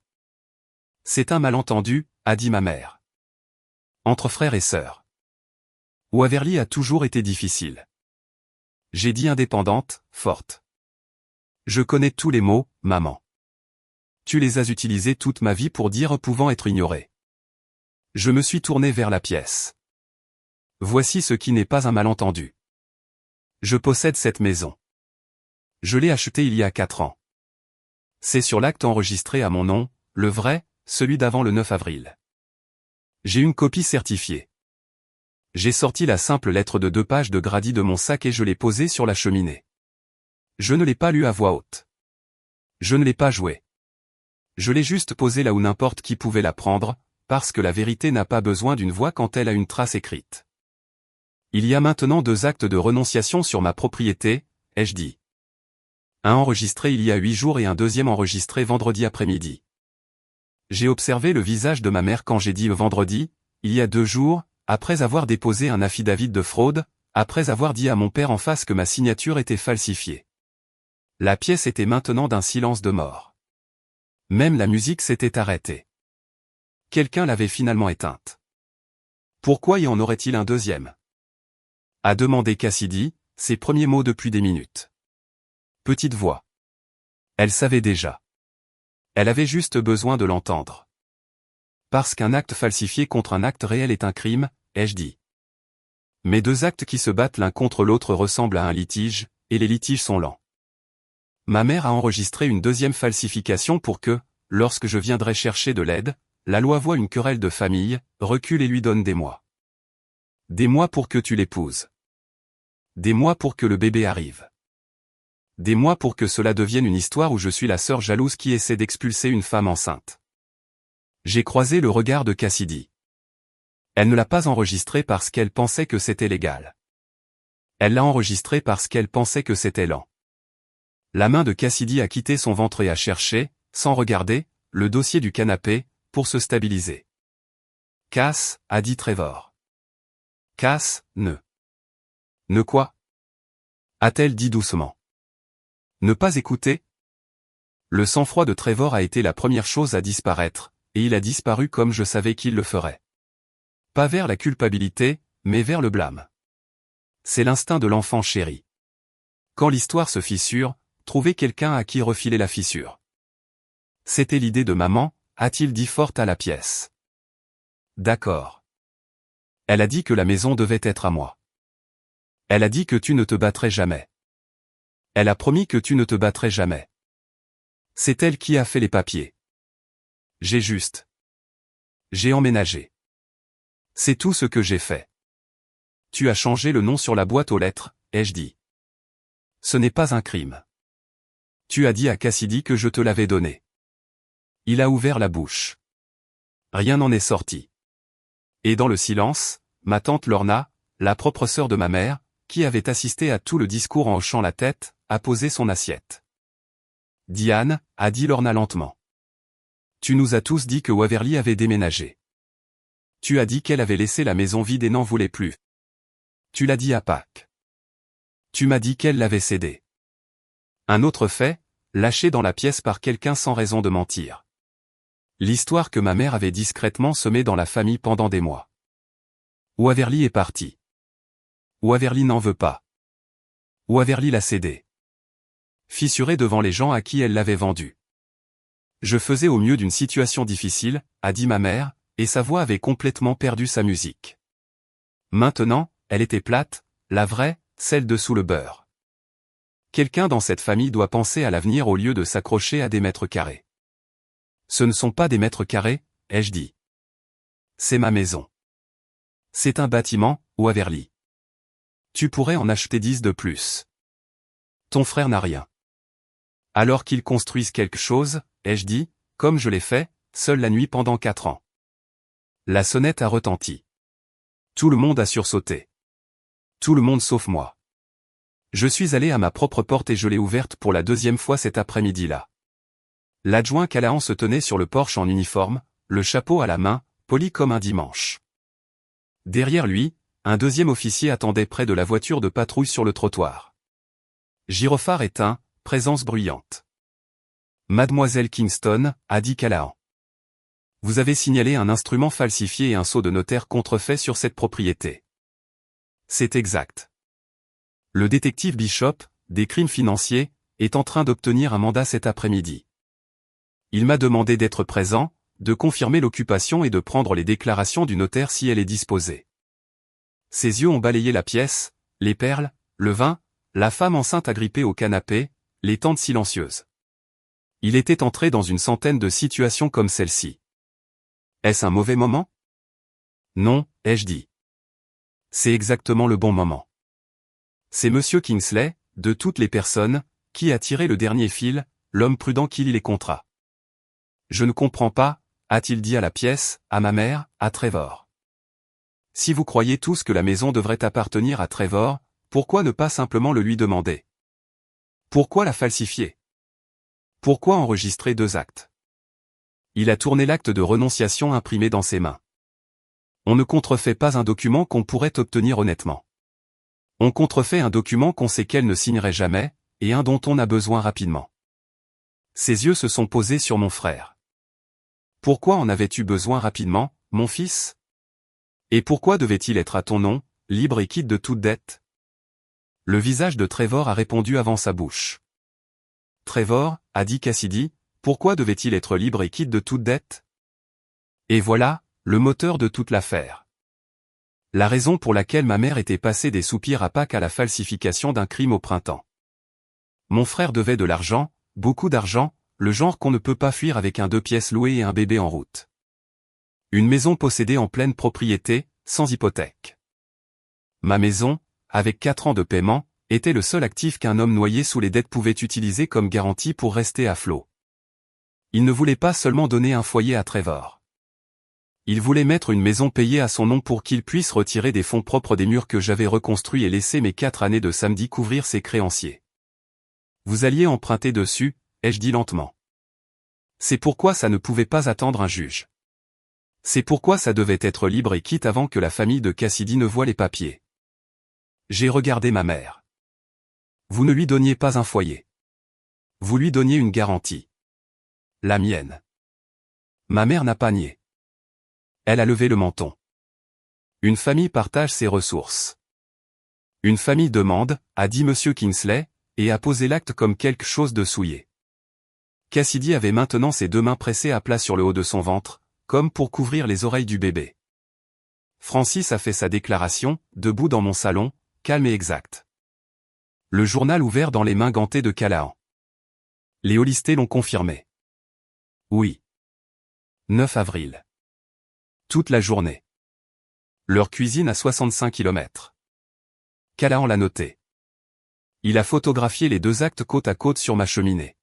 S1: C'est un malentendu, a dit ma mère. Entre frères et sœurs. Waverly a toujours été difficile. J'ai dit indépendante, forte. Je connais tous les mots, maman. Tu les as utilisés toute ma vie pour dire pouvant être ignorés. Je me suis tourné vers la pièce. Voici ce qui n'est pas un malentendu. Je possède cette maison. Je l'ai achetée il y a 4 ans. C'est sur l'acte enregistré à mon nom, le vrai, celui d'avant le 9 avril. J'ai une copie certifiée. J'ai sorti la simple lettre de 2 pages de Grady de mon sac et je l'ai posée sur la cheminée. Je ne l'ai pas lue à voix haute. Je ne l'ai pas jouée. Je l'ai juste posée là où n'importe qui pouvait la prendre, parce que la vérité n'a pas besoin d'une voix quand elle a une trace écrite. Il y a maintenant 2 actes de renonciation sur ma propriété, ai-je dit. Un enregistré il y a 8 jours et un deuxième enregistré vendredi après-midi. J'ai observé le visage de ma mère quand j'ai dit vendredi, il y a 2 jours, après avoir déposé un affidavit de fraude, après avoir dit à mon père en face que ma signature était falsifiée. La pièce était maintenant d'un silence de mort. Même la musique s'était arrêtée. Quelqu'un l'avait finalement éteinte. Pourquoi y en aurait-il un deuxième ? A demandé Cassidy, ses premiers mots depuis des minutes. Petite voix. Elle savait déjà. Elle avait juste besoin de l'entendre. Parce qu'un acte falsifié contre un acte réel est un crime, ai-je dit. Mais 2 actes qui se battent l'un contre l'autre ressemblent à un litige, et les litiges sont lents. Ma mère a enregistré une deuxième falsification pour que, lorsque je viendrai chercher de l'aide, la loi voie une querelle de famille, recule et lui donne des mois. Des mois pour que tu l'épouses. Des mois pour que le bébé arrive. Des mois pour que cela devienne une histoire où je suis la sœur jalouse qui essaie d'expulser une femme enceinte. J'ai croisé le regard de Cassidy. Elle ne l'a pas enregistré parce qu'elle pensait que c'était légal. Elle l'a enregistré parce qu'elle pensait que c'était lent. La main de Cassidy a quitté son ventre et a cherché, sans regarder, le dossier du canapé, pour se stabiliser. Cass, a dit Trevor. Cass, ne. Ne quoi ? A-t-elle dit doucement. Ne pas écouter ? Le sang-froid de Trevor a été la première chose à disparaître, et il a disparu comme je savais qu'il le ferait. Pas vers la culpabilité, mais vers le blâme. C'est l'instinct de l'enfant chéri. Quand l'histoire se fissure, trouver quelqu'un à qui refiler la fissure. C'était l'idée de maman, a-t-il dit forte à la pièce. D'accord. Elle a dit que la maison devait être à moi. Elle a dit que tu ne te battrais jamais. Elle a promis que tu ne te battrais jamais. C'est elle qui a fait les papiers. J'ai emménagé. C'est tout ce que j'ai fait. Tu as changé le nom sur la boîte aux lettres, ai-je dit. Ce n'est pas un crime. Tu as dit à Cassidy que je te l'avais donné. Il a ouvert la bouche. Rien n'en est sorti. Et dans le silence, ma tante Lorna, la propre sœur de ma mère, qui avait assisté à tout le discours en hochant la tête, a posé son assiette. Diane, a dit Lorna lentement. Tu nous as tous dit que Waverly avait déménagé. Tu as dit qu'elle avait laissé la maison vide et n'en voulait plus. Tu l'as dit à Pâques. Tu m'as dit qu'elle l'avait cédé. Un autre fait, lâché dans la pièce par quelqu'un sans raison de mentir. L'histoire que ma mère avait discrètement semée dans la famille pendant des mois. Waverly est parti. Waverly n'en veut pas. Waverly l'a cédé. fissurée devant les gens à qui elle l'avait vendue. Je faisais au mieux d'une situation difficile, a dit ma mère, et sa voix avait complètement perdu sa musique. Maintenant, elle était plate, la vraie, celle dessous le beurre. Quelqu'un dans cette famille doit penser à l'avenir au lieu de s'accrocher à des mètres carrés. Ce ne sont pas des mètres carrés, ai-je dit. C'est ma maison. C'est un bâtiment, Waverly. Tu pourrais en acheter 10 de plus. Ton frère n'a rien. Alors qu'il construise quelque chose, ai-je dit, comme je l'ai fait, seule la nuit pendant 4 ans. La sonnette a retenti. Tout le monde a sursauté. Tout le monde sauf moi. Je suis allé à ma propre porte et je l'ai ouverte pour la 2e fois cet après-midi-là. L'adjoint Callahan se tenait sur le porche en uniforme, le chapeau à la main, poli comme un dimanche. Derrière lui, un 2e officier attendait près de la voiture de patrouille sur le trottoir. Gyrophare éteint, présence bruyante. Mademoiselle Kingston, a dit Callahan. Vous avez signalé un instrument falsifié et un sceau de notaire contrefait sur cette propriété. C'est exact. Le détective Bishop, des crimes financiers, est en train d'obtenir un mandat cet après-midi. Il m'a demandé d'être présent, de confirmer l'occupation et de prendre les déclarations du notaire si elle est disposée. Ses yeux ont balayé la pièce, les perles, le vin, la femme enceinte agrippée au canapé, les tentes silencieuses. Il était entré dans une centaine de situations comme celle-ci. Est-ce un mauvais moment? Non, ai-je dit. C'est exactement le bon moment. C'est Monsieur Kingsley, de toutes les personnes, qui a tiré le dernier fil, l'homme prudent qui lit les contrats. Je ne comprends pas, a-t-il dit à la pièce, à ma mère, à Trevor. Si vous croyez tous que la maison devrait appartenir à Trevor, pourquoi ne pas simplement le lui demander? Pourquoi la falsifier? Pourquoi enregistrer 2 actes? Il a tourné l'acte de renonciation imprimé dans ses mains. On ne contrefait pas un document qu'on pourrait obtenir honnêtement. On contrefait un document qu'on sait qu'elle ne signerait jamais, et un dont on a besoin rapidement. Ses yeux se sont posés sur mon frère. Pourquoi en avais-tu besoin rapidement, mon fils? Et pourquoi devait-il être à ton nom, libre et quitte de toute dette? Le visage de Trevor a répondu avant sa bouche. Trevor, a dit Cassidy, pourquoi devait-il être libre et quitte de toute dette? Et voilà, le moteur de toute l'affaire. La raison pour laquelle ma mère était passée des soupirs à Pâques à la falsification d'un crime au printemps. Mon frère devait de l'argent, beaucoup d'argent, le genre qu'on ne peut pas fuir avec un 2 pièces loué et un bébé en route. Une maison possédée en pleine propriété, sans hypothèque. Ma maison, avec 4 ans de paiement, était le seul actif qu'un homme noyé sous les dettes pouvait utiliser comme garantie pour rester à flot. Il ne voulait pas seulement donner un foyer à Trevor. Il voulait mettre une maison payée à son nom pour qu'il puisse retirer des fonds propres des murs que j'avais reconstruits et laisser mes 4 années de samedi couvrir ses créanciers. Vous alliez emprunter dessus, ai-je dit lentement. C'est pourquoi ça ne pouvait pas attendre un juge. C'est pourquoi ça devait être libre et quitte avant que la famille de Cassidy ne voie les papiers. J'ai regardé ma mère. Vous ne lui donniez pas un foyer. Vous lui donniez une garantie. La mienne. Ma mère n'a pas nié. Elle a levé le menton. Une famille partage ses ressources. Une famille demande, a dit Monsieur Kingsley, et a posé l'acte comme quelque chose de souillé. Cassidy avait maintenant ses 2 mains pressées à plat sur le haut de son ventre, comme pour couvrir les oreilles du bébé. Francis a fait sa déclaration, debout dans mon salon, calme et exact. Le journal ouvert dans les mains gantées de Callahan. Les holistés l'ont confirmé. Oui. 9 avril. Toute la journée. Leur cuisine à 65 km. Callahan l'a noté. Il a photographié les 2 actes côte à côte sur ma cheminée.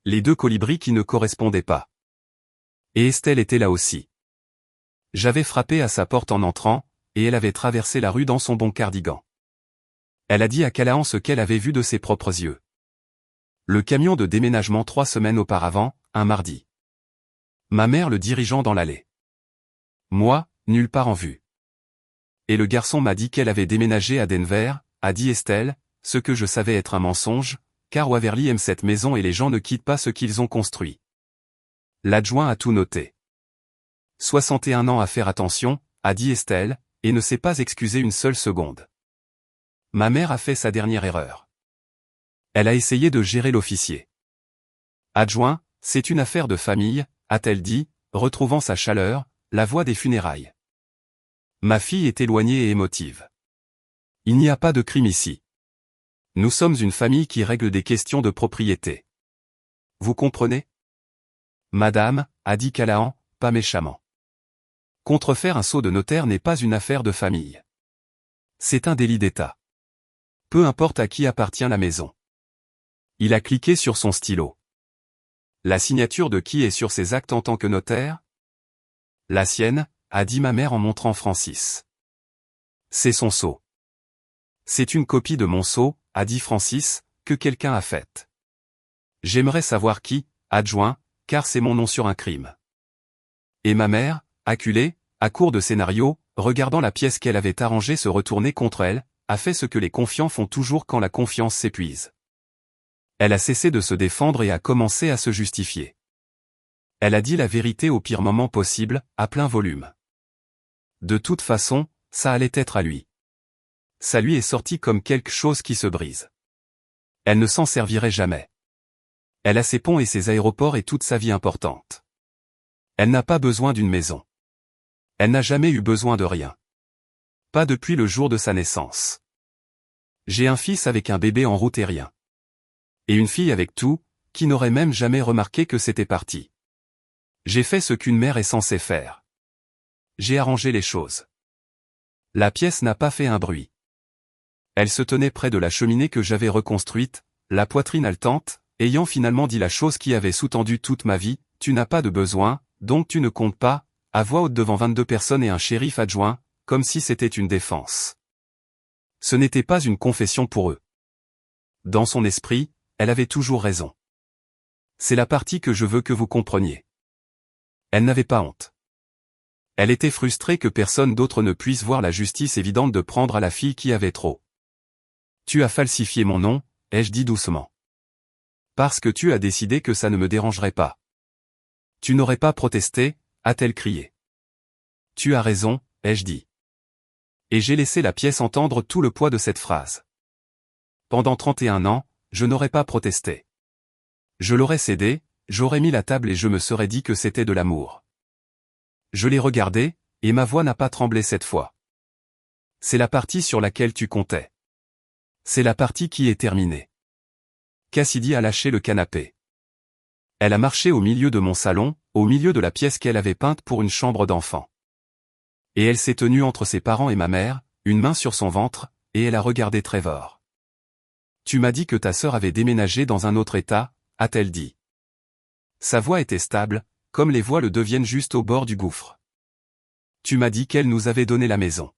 S1: Les 2 colibris qui ne correspondaient pas. Et Estelle était là aussi. J'avais frappé à sa porte en entrant, et elle avait traversé la rue dans son bon cardigan. Elle a dit à Callahan ce qu'elle avait vu de ses propres yeux. Le camion de déménagement 3 semaines auparavant, un mardi. Ma mère le dirigeant dans l'allée. Moi, nulle part en vue. Et le garçon m'a dit qu'elle avait déménagé à Denver, a dit Estelle, ce que je savais être un mensonge, car Waverly aime cette maison et les gens ne quittent pas ce qu'ils ont construit. L'adjoint a tout noté. 61 ans à faire attention, a dit Estelle, et ne s'est pas excusée une seule seconde. Ma mère a fait sa dernière erreur. Elle a essayé de gérer l'officier. Adjoint, c'est une affaire de famille, a-t-elle dit, retrouvant sa chaleur, la voix des funérailles. Ma fille est éloignée et émotive. Il n'y a pas de crime ici. Nous sommes une famille qui règle des questions de propriété. Vous comprenez? Madame, a dit Callahan, pas méchamment. Contrefaire un sceau de notaire n'est pas une affaire de famille. C'est un délit d'État. Peu importe à qui appartient la maison. Il a cliqué sur son stylo. La signature de qui est sur ces actes en tant que notaire? La sienne, a dit ma mère en montrant Francis. C'est son sceau. C'est une copie de mon sceau, a dit Francis, que quelqu'un a faite. J'aimerais savoir qui, adjoint, car c'est mon nom sur un crime. Et ma mère, acculée, à court de scénario, regardant la pièce qu'elle avait arrangée se retourner contre elle, a fait ce que les confiants font toujours quand la confiance s'épuise. Elle a cessé de se défendre et a commencé à se justifier. Elle a dit la vérité au pire moment possible, à plein volume. De toute façon, ça allait être à lui. Ça lui est sorti comme quelque chose qui se brise. Elle ne s'en servirait jamais. Elle a ses ponts et ses aéroports et toute sa vie importante. Elle n'a pas besoin d'une maison. Elle n'a jamais eu besoin de rien. Pas depuis le jour de sa naissance. J'ai un fils avec un bébé en route et rien. Et une fille avec tout, qui n'aurait même jamais remarqué que c'était parti. J'ai fait ce qu'une mère est censée faire. J'ai arrangé les choses. La pièce n'a pas fait un bruit. Elle se tenait près de la cheminée que j'avais reconstruite, la poitrine haletante, ayant finalement dit la chose qui avait sous-tendu toute ma vie, tu n'as pas de besoin, donc tu ne comptes pas, à voix haute devant 22 personnes et un shérif adjoint, comme si c'était une défense. Ce n'était pas une confession pour eux. Dans son esprit, elle avait toujours raison. C'est la partie que je veux que vous compreniez. Elle n'avait pas honte. Elle était frustrée que personne d'autre ne puisse voir la justice évidente de prendre à la fille qui avait trop. Tu as falsifié mon nom, ai-je dit doucement. Parce que tu as décidé que ça ne me dérangerait pas. Tu n'aurais pas protesté, a-t-elle crié. Tu as raison, ai-je dit. Et j'ai laissé la pièce entendre tout le poids de cette phrase. Pendant 31 ans, je n'aurais pas protesté. Je l'aurais cédé, j'aurais mis la table et je me serais dit que c'était de l'amour. Je l'ai regardé, et ma voix n'a pas tremblé cette fois. C'est la partie sur laquelle tu comptais. C'est la partie qui est terminée. Cassidy a lâché le canapé. Elle a marché au milieu de mon salon, au milieu de la pièce qu'elle avait peinte pour une chambre d'enfant. Et elle s'est tenue entre ses parents et ma mère, une main sur son ventre, et elle a regardé Trevor. Tu m'as dit que ta sœur avait déménagé dans un autre état, a-t-elle dit. Sa voix était stable, comme les voix le deviennent juste au bord du gouffre. Tu m'as dit qu'elle nous avait donné la maison.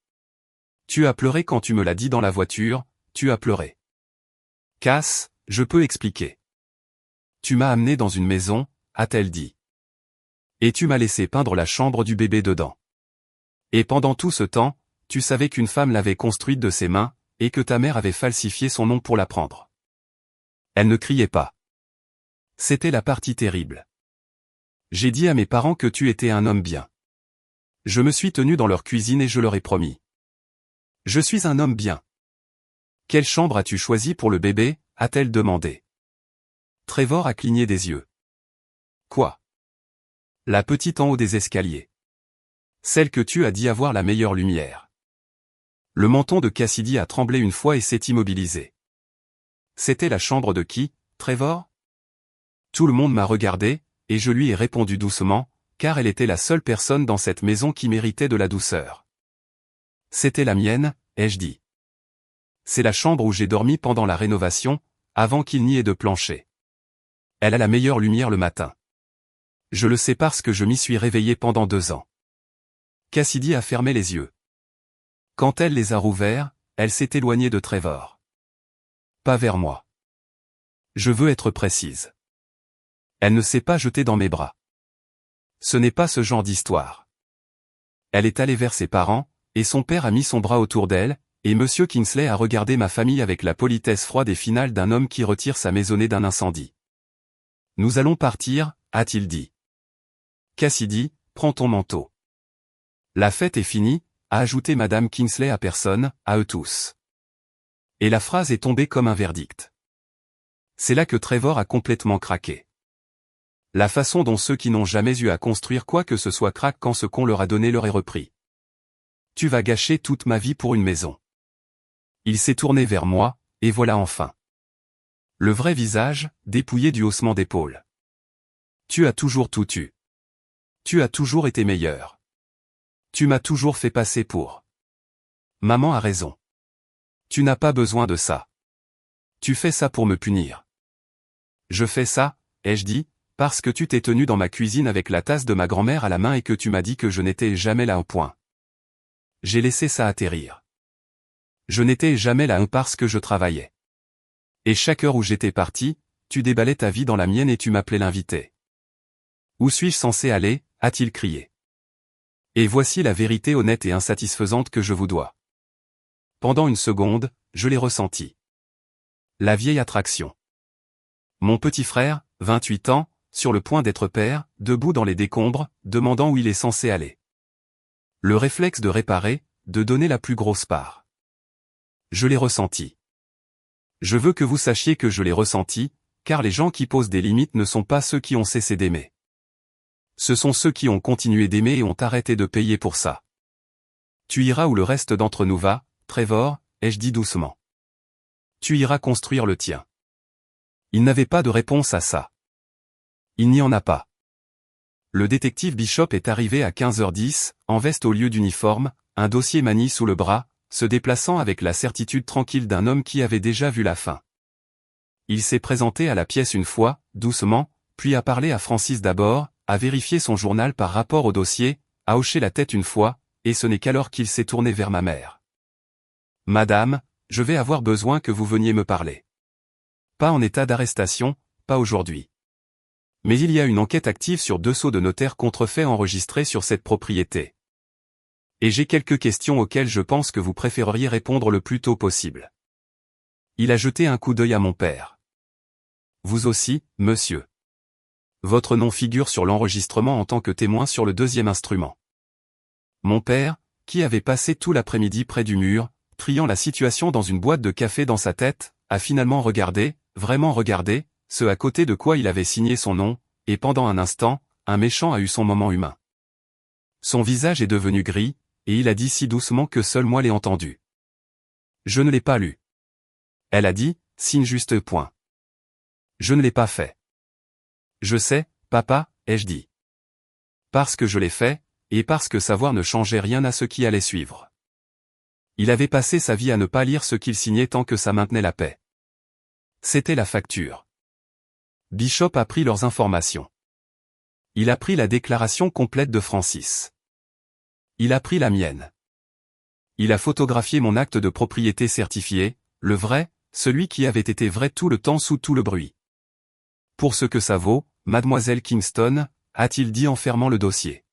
S1: Tu as pleuré quand tu me l'as dit dans la voiture, tu as pleuré. Cass, je peux expliquer. Tu m'as amené dans une maison, a-t-elle dit. Et tu m'as laissé peindre la chambre du bébé dedans. Et pendant tout ce temps, tu savais qu'une femme l'avait construite de ses mains, et que ta mère avait falsifié son nom pour la prendre. Elle ne criait pas. C'était la partie terrible. J'ai dit à mes parents que tu étais un homme bien. Je me suis tenu dans leur cuisine et je leur ai promis. Je suis un homme bien. Quelle chambre as-tu choisi pour le bébé, a-t-elle demandé. Trevor a cligné des yeux. Quoi? La petite en haut des escaliers. Celle que tu as dit avoir la meilleure lumière. Le menton de Cassidy a tremblé une fois et s'est immobilisé. C'était la chambre de qui, Trevor? Tout le monde m'a regardé, et je lui ai répondu doucement, car elle était la seule personne dans cette maison qui méritait de la douceur. C'était la mienne, ai-je dit. C'est la chambre où j'ai dormi pendant la rénovation, avant qu'il n'y ait de plancher. Elle a la meilleure lumière le matin. Je le sais parce que je m'y suis réveillé pendant 2 ans. Cassidy a fermé les yeux. Quand elle les a rouverts, elle s'est éloignée de Trevor. Pas vers moi. Je veux être précise. Elle ne s'est pas jetée dans mes bras. Ce n'est pas ce genre d'histoire. Elle est allée vers ses parents, et son père a mis son bras autour d'elle, et Monsieur Kingsley a regardé ma famille avec la politesse froide et finale d'un homme qui retire sa maisonnée d'un incendie. Nous allons partir, a-t-il dit. Cassidy, prends ton manteau. La fête est finie, a ajouté Madame Kingsley à personne, à eux tous. Et la phrase est tombée comme un verdict. C'est là que Trevor a complètement craqué. La façon dont ceux qui n'ont jamais eu à construire quoi que ce soit craquent quand ce qu'on leur a donné leur est repris. Tu vas gâcher toute ma vie pour une maison. Il s'est tourné vers moi, et voilà enfin. Le vrai visage, dépouillé du haussement d'épaule. Tu as toujours tout eu. Tu as toujours été meilleur. Tu m'as toujours fait passer pour. Maman a raison. Tu n'as pas besoin de ça. Tu fais ça pour me punir. Je fais ça, ai-je dit, parce que tu t'es tenu dans ma cuisine avec la tasse de ma grand-mère à la main et que tu m'as dit que je n'étais jamais là au point. J'ai laissé ça atterrir. Je n'étais jamais là parce que je travaillais. Et chaque heure où j'étais parti, tu déballais ta vie dans la mienne et tu m'appelais l'invité. Où suis-je censé aller, a-t-il crié. Et voici la vérité honnête et insatisfaisante que je vous dois. Pendant une seconde, je l'ai ressenti. La vieille attraction. Mon petit frère, 28 ans, sur le point d'être père, debout dans les décombres, demandant où il est censé aller. Le réflexe de réparer, de donner la plus grosse part. Je l'ai ressenti. Je veux que vous sachiez que je l'ai ressenti, car les gens qui posent des limites ne sont pas ceux qui ont cessé d'aimer. Ce sont ceux qui ont continué d'aimer et ont arrêté de payer pour ça. Tu iras où le reste d'entre nous va, Trevor, ai-je dit doucement. Tu iras construire le tien. Il n'avait pas de réponse à ça. Il n'y en a pas. Le détective Bishop est arrivé à 15h10, en veste au lieu d'uniforme, un dossier manie sous le bras, se déplaçant avec la certitude tranquille d'un homme qui avait déjà vu la fin. Il s'est présenté à la pièce une fois, doucement, puis a parlé à Francis d'abord, a vérifié son journal par rapport au dossier, a hoché la tête une fois, et ce n'est qu'alors qu'il s'est tourné vers ma mère. « Madame, je vais avoir besoin que vous veniez me parler. Pas en état d'arrestation, pas aujourd'hui. Mais il y a une enquête active sur 2 sceaux de notaire contrefaits enregistrés sur cette propriété. Et j'ai quelques questions auxquelles je pense que vous préféreriez répondre le plus tôt possible. » Il a jeté un coup d'œil à mon père. « Vous aussi, monsieur. Votre nom figure sur l'enregistrement en tant que témoin sur le 2e instrument. » Mon père, qui avait passé tout l'après-midi près du mur, triant la situation dans une boîte de café dans sa tête, a finalement regardé, vraiment regardé, ce à côté de quoi il avait signé son nom, et pendant un instant, un méchant a eu son moment humain. Son visage est devenu gris, et il a dit si doucement que seul moi l'ai entendu. « Je ne l'ai pas lu. » Elle a dit, signe juste point. « Je ne l'ai pas fait. »« Je sais, papa, ai-je dit. »« Parce que je l'ai fait, et parce que savoir ne changeait rien à ce qui allait suivre. » Il avait passé sa vie à ne pas lire ce qu'il signait tant que ça maintenait la paix. C'était la facture. Bishop a pris leurs informations. Il a pris la déclaration complète de Francis. Il a pris la mienne. Il a photographié mon acte de propriété certifié, le vrai, celui qui avait été vrai tout le temps sous tout le bruit. Pour ce que ça vaut, mademoiselle Kingston, a-t-il dit en fermant le dossier.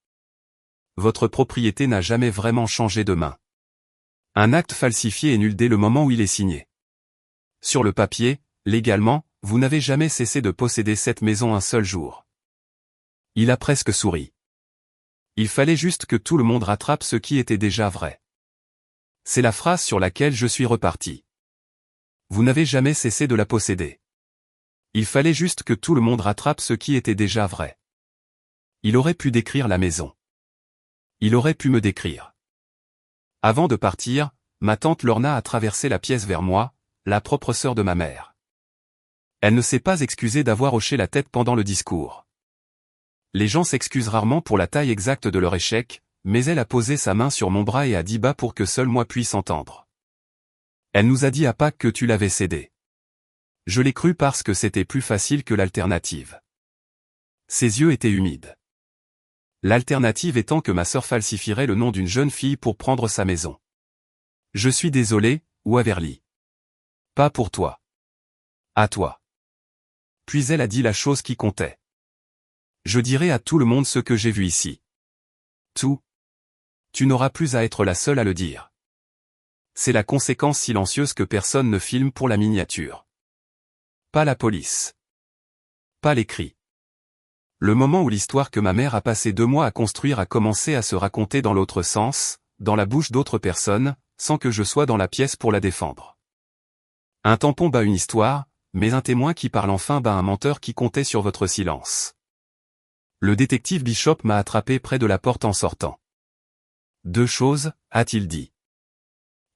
S1: Votre propriété n'a jamais vraiment changé de main. Un acte falsifié est nul dès le moment où il est signé. Sur le papier, légalement, vous n'avez jamais cessé de posséder cette maison un seul jour. Il a presque souri. Il fallait juste que tout le monde rattrape ce qui était déjà vrai. C'est la phrase sur laquelle je suis reparti. Vous n'avez jamais cessé de la posséder. Il fallait juste que tout le monde rattrape ce qui était déjà vrai. Il aurait pu décrire la maison. Il aurait pu me décrire. Avant de partir, ma tante Lorna a traversé la pièce vers moi, la propre sœur de ma mère. Elle ne s'est pas excusée d'avoir hoché la tête pendant le discours. Les gens s'excusent rarement pour la taille exacte de leur échec, mais elle a posé sa main sur mon bras et a dit bas pour que seul moi puisse entendre. Elle nous a dit à Pâques que tu l'avais cédé. Je l'ai cru parce que c'était plus facile que l'alternative. Ses yeux étaient humides. L'alternative étant que ma sœur falsifierait le nom d'une jeune fille pour prendre sa maison. Je suis désolé, Waverly. Pas pour toi. À toi. Puis elle a dit la chose qui comptait. Je dirai à tout le monde ce que j'ai vu ici. Tout. Tu n'auras plus à être la seule à le dire. C'est la conséquence silencieuse que personne ne filme pour la miniature. Pas la police. Pas les cris. Le moment où l'histoire que ma mère a passé 2 mois à construire a commencé à se raconter dans l'autre sens, dans la bouche d'autres personnes, sans que je sois dans la pièce pour la défendre. Un tampon bat une histoire, mais un témoin qui parle enfin bat un menteur qui comptait sur votre silence. Le détective Bishop m'a attrapé près de la porte en sortant. 2 choses, a-t-il dit.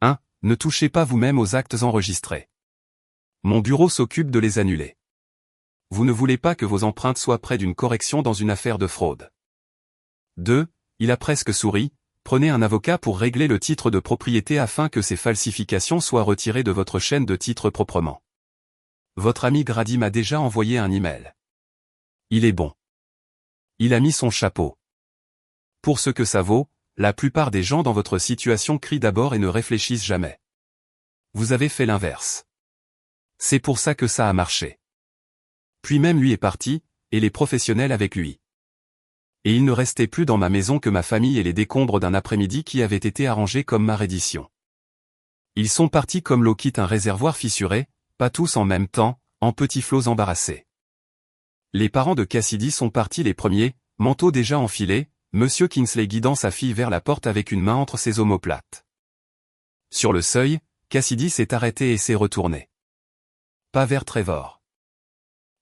S1: 1. Ne touchez pas vous-même aux actes enregistrés. Mon bureau s'occupe de les annuler. Vous ne voulez pas que vos empreintes soient près d'une correction dans une affaire de fraude. 2. Il a presque souri, prenez un avocat pour régler le titre de propriété afin que ces falsifications soient retirées de votre chaîne de titres proprement. Votre ami Grady m'a déjà envoyé un email. Il est bon. Il a mis son chapeau. Pour ce que ça vaut, la plupart des gens dans votre situation crient d'abord et ne réfléchissent jamais. Vous avez fait l'inverse. C'est pour ça que ça a marché. Puis même lui est parti, et les professionnels avec lui. Et il ne restait plus dans ma maison que ma famille et les décombres d'un après-midi qui avaient été arrangés comme ma reddition. Ils sont partis comme l'eau quitte un réservoir fissuré, pas tous en même temps, en petits flots embarrassés. Les parents de Cassidy sont partis les premiers, manteau déjà enfilé, Monsieur Kingsley guidant sa fille vers la porte avec une main entre ses omoplates. Sur le seuil, Cassidy s'est arrêté et s'est retourné. Pas vers Trevor.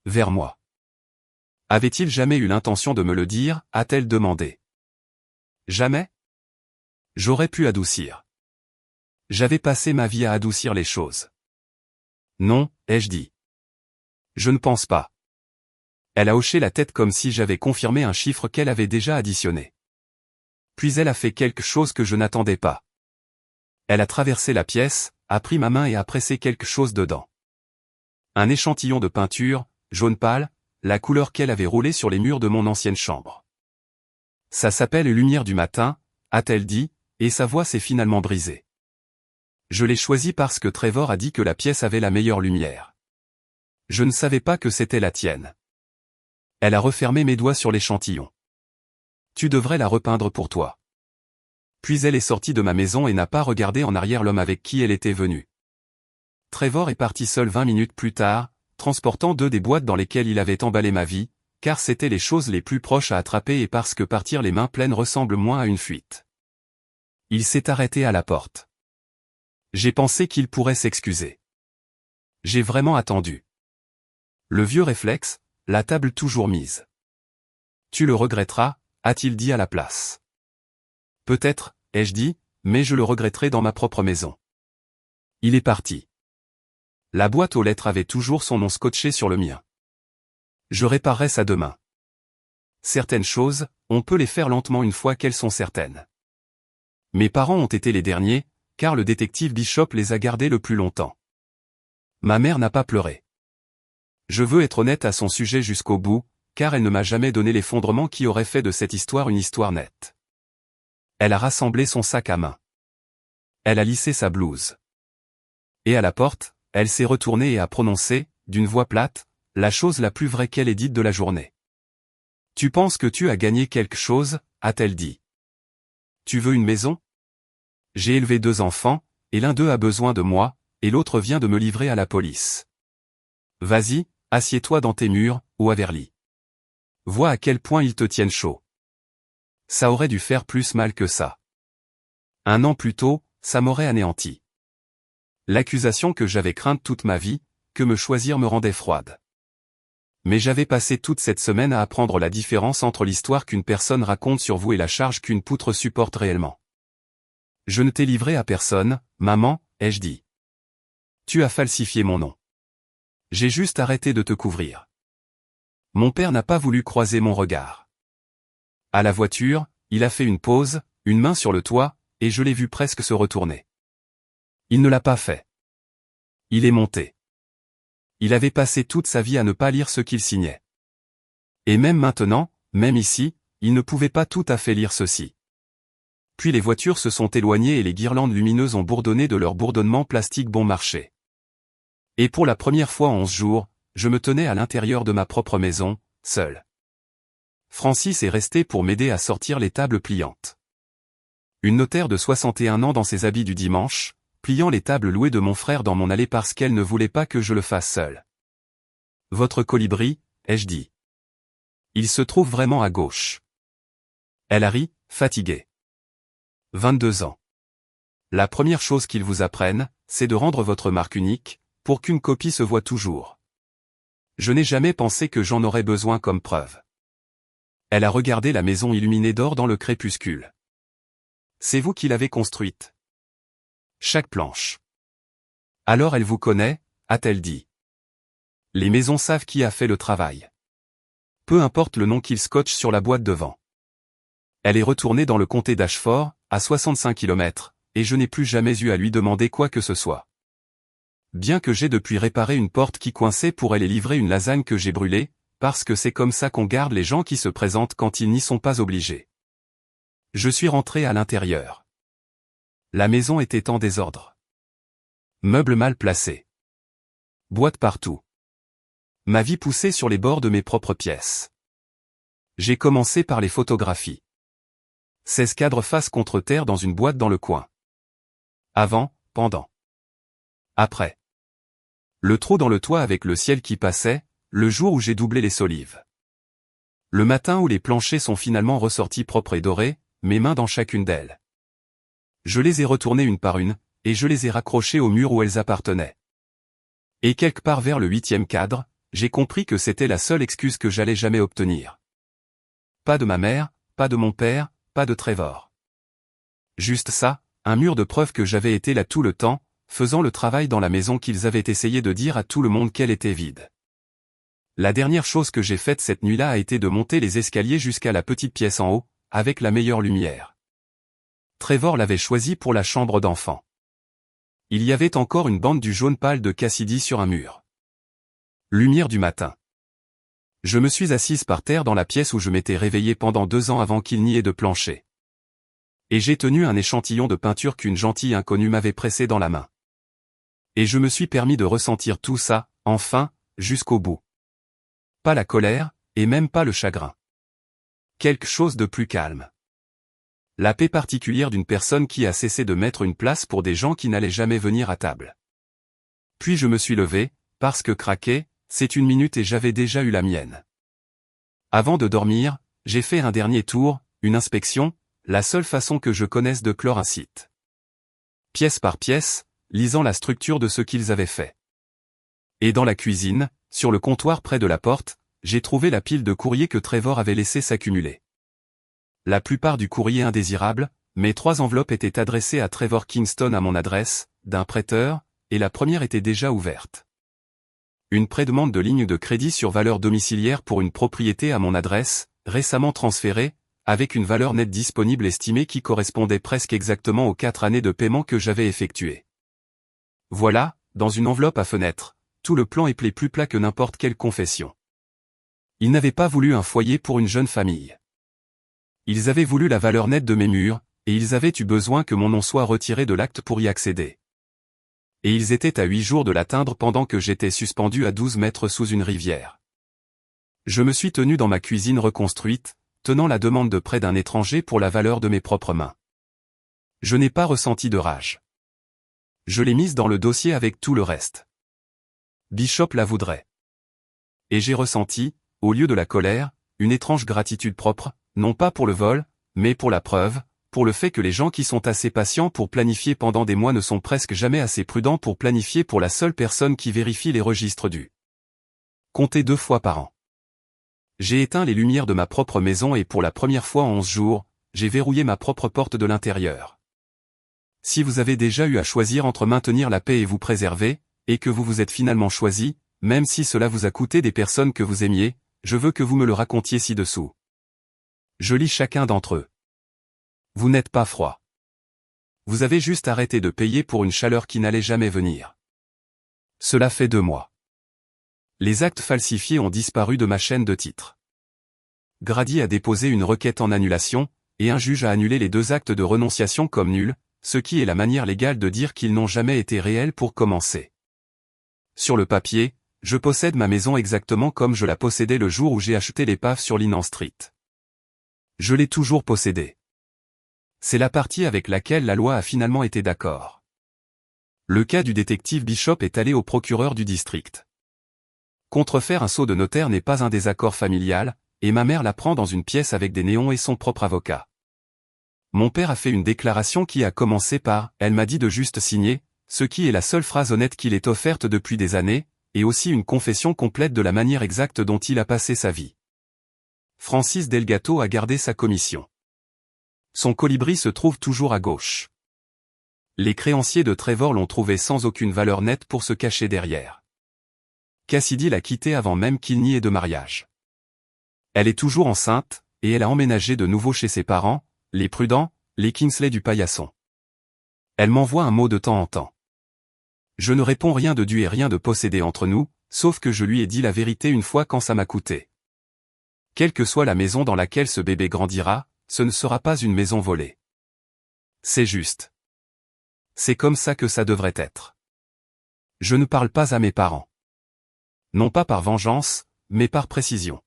S1: Vers moi. Avait-il jamais eu l'intention de me le dire, a-t-elle demandé. Jamais? J'aurais pu adoucir. J'avais passé ma vie à adoucir les choses. Non, ai-je dit. Je ne pense pas. Elle a hoché la tête comme si j'avais confirmé un chiffre qu'elle avait déjà additionné. Puis elle a fait quelque chose que je n'attendais pas. Elle a traversé la pièce, a pris ma main et a pressé quelque chose dedans. Un échantillon de peinture, jaune pâle, la couleur qu'elle avait roulée sur les murs de mon ancienne chambre. Ça s'appelle Lumière du matin, a-t-elle dit, et sa voix s'est finalement brisée. Je l'ai choisi parce que Trevor a dit que la pièce avait la meilleure lumière. Je ne savais pas que c'était la tienne. Elle a refermé mes doigts sur l'échantillon. Tu devrais la repeindre pour toi. Puis elle est sortie de ma maison et n'a pas regardé en arrière l'homme avec qui elle était venue. Trevor est parti seul 20 minutes plus tard, transportant 2 des boîtes dans lesquelles il avait emballé ma vie, car c'étaient les choses les plus proches à attraper et parce que partir les mains pleines ressemble moins à une fuite. Il s'est arrêté à la porte. J'ai pensé qu'il pourrait s'excuser. J'ai vraiment attendu. Le vieux réflexe, la table toujours mise. Tu le regretteras, a-t-il dit à la place. Peut-être, ai-je dit, mais je le regretterai dans ma propre maison. Il est parti. La boîte aux lettres avait toujours son nom scotché sur le mien. Je réparerai ça demain. Certaines choses, on peut les faire lentement une fois qu'elles sont certaines. Mes parents ont été les derniers, car le détective Bishop les a gardés le plus longtemps. Ma mère n'a pas pleuré. Je veux être honnête à son sujet jusqu'au bout, car elle ne m'a jamais donné les fondements qui auraient fait de cette histoire une histoire nette. Elle a rassemblé son sac à main. Elle a lissé sa blouse. Et à la porte, elle s'est retournée et a prononcé, d'une voix plate, la chose la plus vraie qu'elle ait dite de la journée. Tu penses que tu as gagné quelque chose, a-t-elle dit. Tu veux une maison? J'ai élevé 2 enfants, et l'un d'eux a besoin de moi, et l'autre vient de me livrer à la police. Vas-y, assieds-toi dans tes murs, ou Averly. Vois à quel point ils te tiennent chaud. Ça aurait dû faire plus mal que ça. 1 an plus tôt, ça m'aurait anéanti. L'accusation que j'avais crainte toute ma vie, que me choisir me rendait froide. Mais j'avais passé toute cette semaine à apprendre la différence entre l'histoire qu'une personne raconte sur vous et la charge qu'une poutre supporte réellement. Je ne t'ai livré à personne, maman, ai-je dit. Tu as falsifié mon nom. J'ai juste arrêté de te couvrir. Mon père n'a pas voulu croiser mon regard. À la voiture, il a fait une pause, une main sur le toit, et je l'ai vu presque se retourner. Il ne l'a pas fait. Il est monté. Il avait passé toute sa vie à ne pas lire ce qu'il signait. Et même maintenant, même ici, il ne pouvait pas tout à fait lire ceci. Puis les voitures se sont éloignées et les guirlandes lumineuses ont bourdonné de leur bourdonnement plastique bon marché. Et pour la première fois en 11 jours, je me tenais à l'intérieur de ma propre maison, seul. Francis est resté pour m'aider à sortir les tables pliantes. Une notaire de 61 ans dans ses habits du dimanche, pliant les tables louées de mon frère dans mon allée parce qu'elle ne voulait pas que je le fasse seul. Votre colibri, ai-je dit. Il se trouve vraiment à gauche. Elle a ri, fatiguée. 22 ans. La première chose qu'ils vous apprennent, c'est de rendre votre marque unique, pour qu'une copie se voie toujours. Je n'ai jamais pensé que j'en aurais besoin comme preuve. Elle a regardé la maison illuminée d'or dans le crépuscule. C'est vous qui l'avez construite. Chaque planche. Alors elle vous connaît, a-t-elle dit. Les maisons savent qui a fait le travail. Peu importe le nom qu'ils scotchent sur la boîte devant. Elle est retournée dans le comté d'Ashford, à 65 km, et je n'ai plus jamais eu à lui demander quoi que ce soit. Bien que j'ai depuis réparé une porte qui coinçait pour elle et livré une lasagne que j'ai brûlée, parce que c'est comme ça qu'on garde les gens qui se présentent quand ils n'y sont pas obligés. Je suis rentré à l'intérieur. La maison était en désordre. Meubles mal placés. Boîtes partout. Ma vie poussait sur les bords de mes propres pièces. J'ai commencé par les photographies. 16 cadres face contre terre dans une boîte dans le coin. Avant, pendant. Après. Le trou dans le toit avec le ciel qui passait, le jour où j'ai doublé les solives. Le matin où les planchers sont finalement ressortis propres et dorés, mes mains dans chacune d'elles. Je les ai retournées une par une, et je les ai raccrochées au mur où elles appartenaient. Et quelque part vers le 8e cadre, j'ai compris que c'était la seule excuse que j'allais jamais obtenir. Pas de ma mère, pas de mon père, pas de Trevor. Juste ça, un mur de preuve que j'avais été là tout le temps, faisant le travail dans la maison qu'ils avaient essayé de dire à tout le monde qu'elle était vide. La dernière chose que j'ai faite cette nuit-là a été de monter les escaliers jusqu'à la petite pièce en haut, avec la meilleure lumière. Trevor l'avait choisi pour la chambre d'enfant. Il y avait encore une bande du jaune pâle de Cassidy sur un mur. Lumière du matin. Je me suis assise par terre dans la pièce où je m'étais réveillé pendant 2 ans avant qu'il n'y ait de plancher. Et j'ai tenu un échantillon de peinture qu'une gentille inconnue m'avait pressé dans la main. Et je me suis permis de ressentir tout ça, enfin, jusqu'au bout. Pas la colère, et même pas le chagrin. Quelque chose de plus calme. La paix particulière d'une personne qui a cessé de mettre une place pour des gens qui n'allaient jamais venir à table. Puis je me suis levé, parce que craquer, c'est 1 minute et j'avais déjà eu la mienne. Avant de dormir, j'ai fait un dernier tour, une inspection, la seule façon que je connaisse de clore un site. Pièce par pièce, lisant la structure de ce qu'ils avaient fait. Et dans la cuisine, sur le comptoir près de la porte, j'ai trouvé la pile de courriers que Trevor avait laissé s'accumuler. La plupart du courrier indésirable, mes 3 enveloppes étaient adressées à Trevor Kingston à mon adresse, d'un prêteur, et la première était déjà ouverte. Une prédemande de ligne de crédit sur valeur domiciliaire pour une propriété à mon adresse, récemment transférée, avec une valeur nette disponible estimée qui correspondait presque exactement aux 4 années de paiement que j'avais effectuées. Voilà, dans une enveloppe à fenêtre, tout le plan épelé plus plat que n'importe quelle confession. Ils n'avaient pas voulu un foyer pour une jeune famille. Ils avaient voulu la valeur nette de mes murs, et ils avaient eu besoin que mon nom soit retiré de l'acte pour y accéder. Et ils étaient à 8 jours de l'atteindre pendant que j'étais suspendu à 12 mètres sous une rivière. Je me suis tenu dans ma cuisine reconstruite, tenant la demande de prêt d'un étranger pour la valeur de mes propres mains. Je n'ai pas ressenti de rage. Je l'ai mise dans le dossier avec tout le reste. Bishop la voudrait. Et j'ai ressenti, au lieu de la colère, une étrange gratitude propre, non pas pour le vol, mais pour la preuve, pour le fait que les gens qui sont assez patients pour planifier pendant des mois ne sont presque jamais assez prudents pour planifier pour la seule personne qui vérifie les registres du. Comptez 2 fois par an. J'ai éteint les lumières de ma propre maison et pour la première fois en 11 jours, j'ai verrouillé ma propre porte de l'intérieur. Si vous avez déjà eu à choisir entre maintenir la paix et vous préserver, et que vous vous êtes finalement choisi, même si cela vous a coûté des personnes que vous aimiez, je veux que vous me le racontiez ci-dessous. Je lis chacun d'entre eux. Vous n'êtes pas froid. Vous avez juste arrêté de payer pour une chaleur qui n'allait jamais venir. Cela fait 2 mois. Les actes falsifiés ont disparu de ma chaîne de titres. Grady a déposé une requête en annulation, et un juge a annulé les 2 actes de renonciation comme nuls, ce qui est la manière légale de dire qu'ils n'ont jamais été réels pour commencer. Sur le papier, je possède ma maison exactement comme je la possédais le jour où j'ai acheté l'épave sur Linan Street. Je l'ai toujours possédée. C'est la partie avec laquelle la loi a finalement été d'accord. Le cas du détective Bishop est allé au procureur du district. Contrefaire un sceau de notaire n'est pas un désaccord familial, et ma mère l'apprend dans une pièce avec des néons et son propre avocat. Mon père a fait une déclaration qui a commencé par « Elle m'a dit de juste signer », ce qui est la seule phrase honnête qu'il ait offerte depuis des années, et aussi une confession complète de la manière exacte dont il a passé sa vie. Francis Delgato a gardé sa commission. Son colibri se trouve toujours à gauche. Les créanciers de Trevor l'ont trouvé sans aucune valeur nette pour se cacher derrière. Cassidy l'a quitté avant même qu'il n'y ait de mariage. Elle est toujours enceinte, et elle a emménagé de nouveau chez ses parents, les Prudents, les Kingsley du paillasson. Elle m'envoie un mot de temps en temps. Je ne réponds rien de dû et rien de possédé entre nous, sauf que je lui ai dit la vérité une fois quand ça m'a coûté. Quelle que soit la maison dans laquelle ce bébé grandira, ce ne sera pas une maison volée. C'est juste. C'est comme ça que ça devrait être. Je ne parle pas à mes parents. Non pas par vengeance, mais par précision.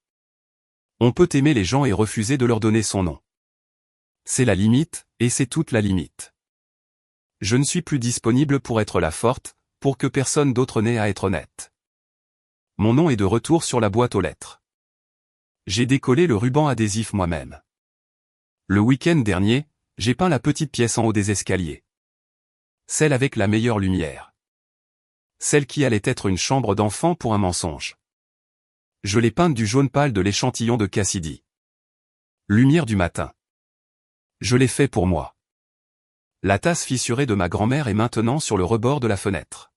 S1: On peut aimer les gens et refuser de leur donner son nom. C'est la limite, et c'est toute la limite. Je ne suis plus disponible pour être la forte, pour que personne d'autre n'ait à être honnête. Mon nom est de retour sur la boîte aux lettres. J'ai décollé le ruban adhésif moi-même. Le week-end dernier, j'ai peint la petite pièce en haut des escaliers. Celle avec la meilleure lumière. Celle qui allait être une chambre d'enfant pour un mensonge. Je l'ai peinte du jaune pâle de l'échantillon de Cassidy. Lumière du matin. Je l'ai fait pour moi. La tasse fissurée de ma grand-mère est maintenant sur le rebord de la fenêtre.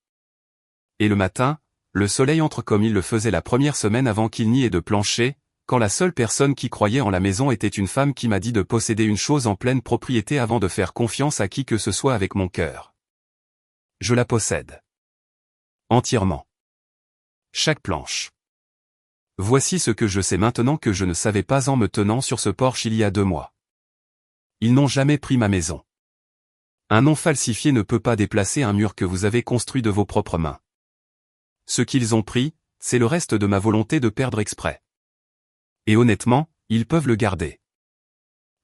S1: Et le matin, le soleil entre comme il le faisait la première semaine avant qu'il n'y ait de plancher, quand la seule personne qui croyait en la maison était une femme qui m'a dit de posséder une chose en pleine propriété avant de faire confiance à qui que ce soit avec mon cœur. Je la possède. Entièrement. Chaque planche. Voici ce que je sais maintenant que je ne savais pas en me tenant sur ce porche il y a 2 mois. Ils n'ont jamais pris ma maison. Un nom falsifié ne peut pas déplacer un mur que vous avez construit de vos propres mains. Ce qu'ils ont pris, c'est le reste de ma volonté de perdre exprès. Et honnêtement, ils peuvent le garder.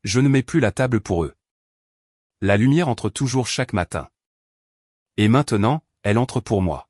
S1: Je ne mets plus la table pour eux. La lumière entre toujours chaque matin. Et maintenant, elle entre pour moi.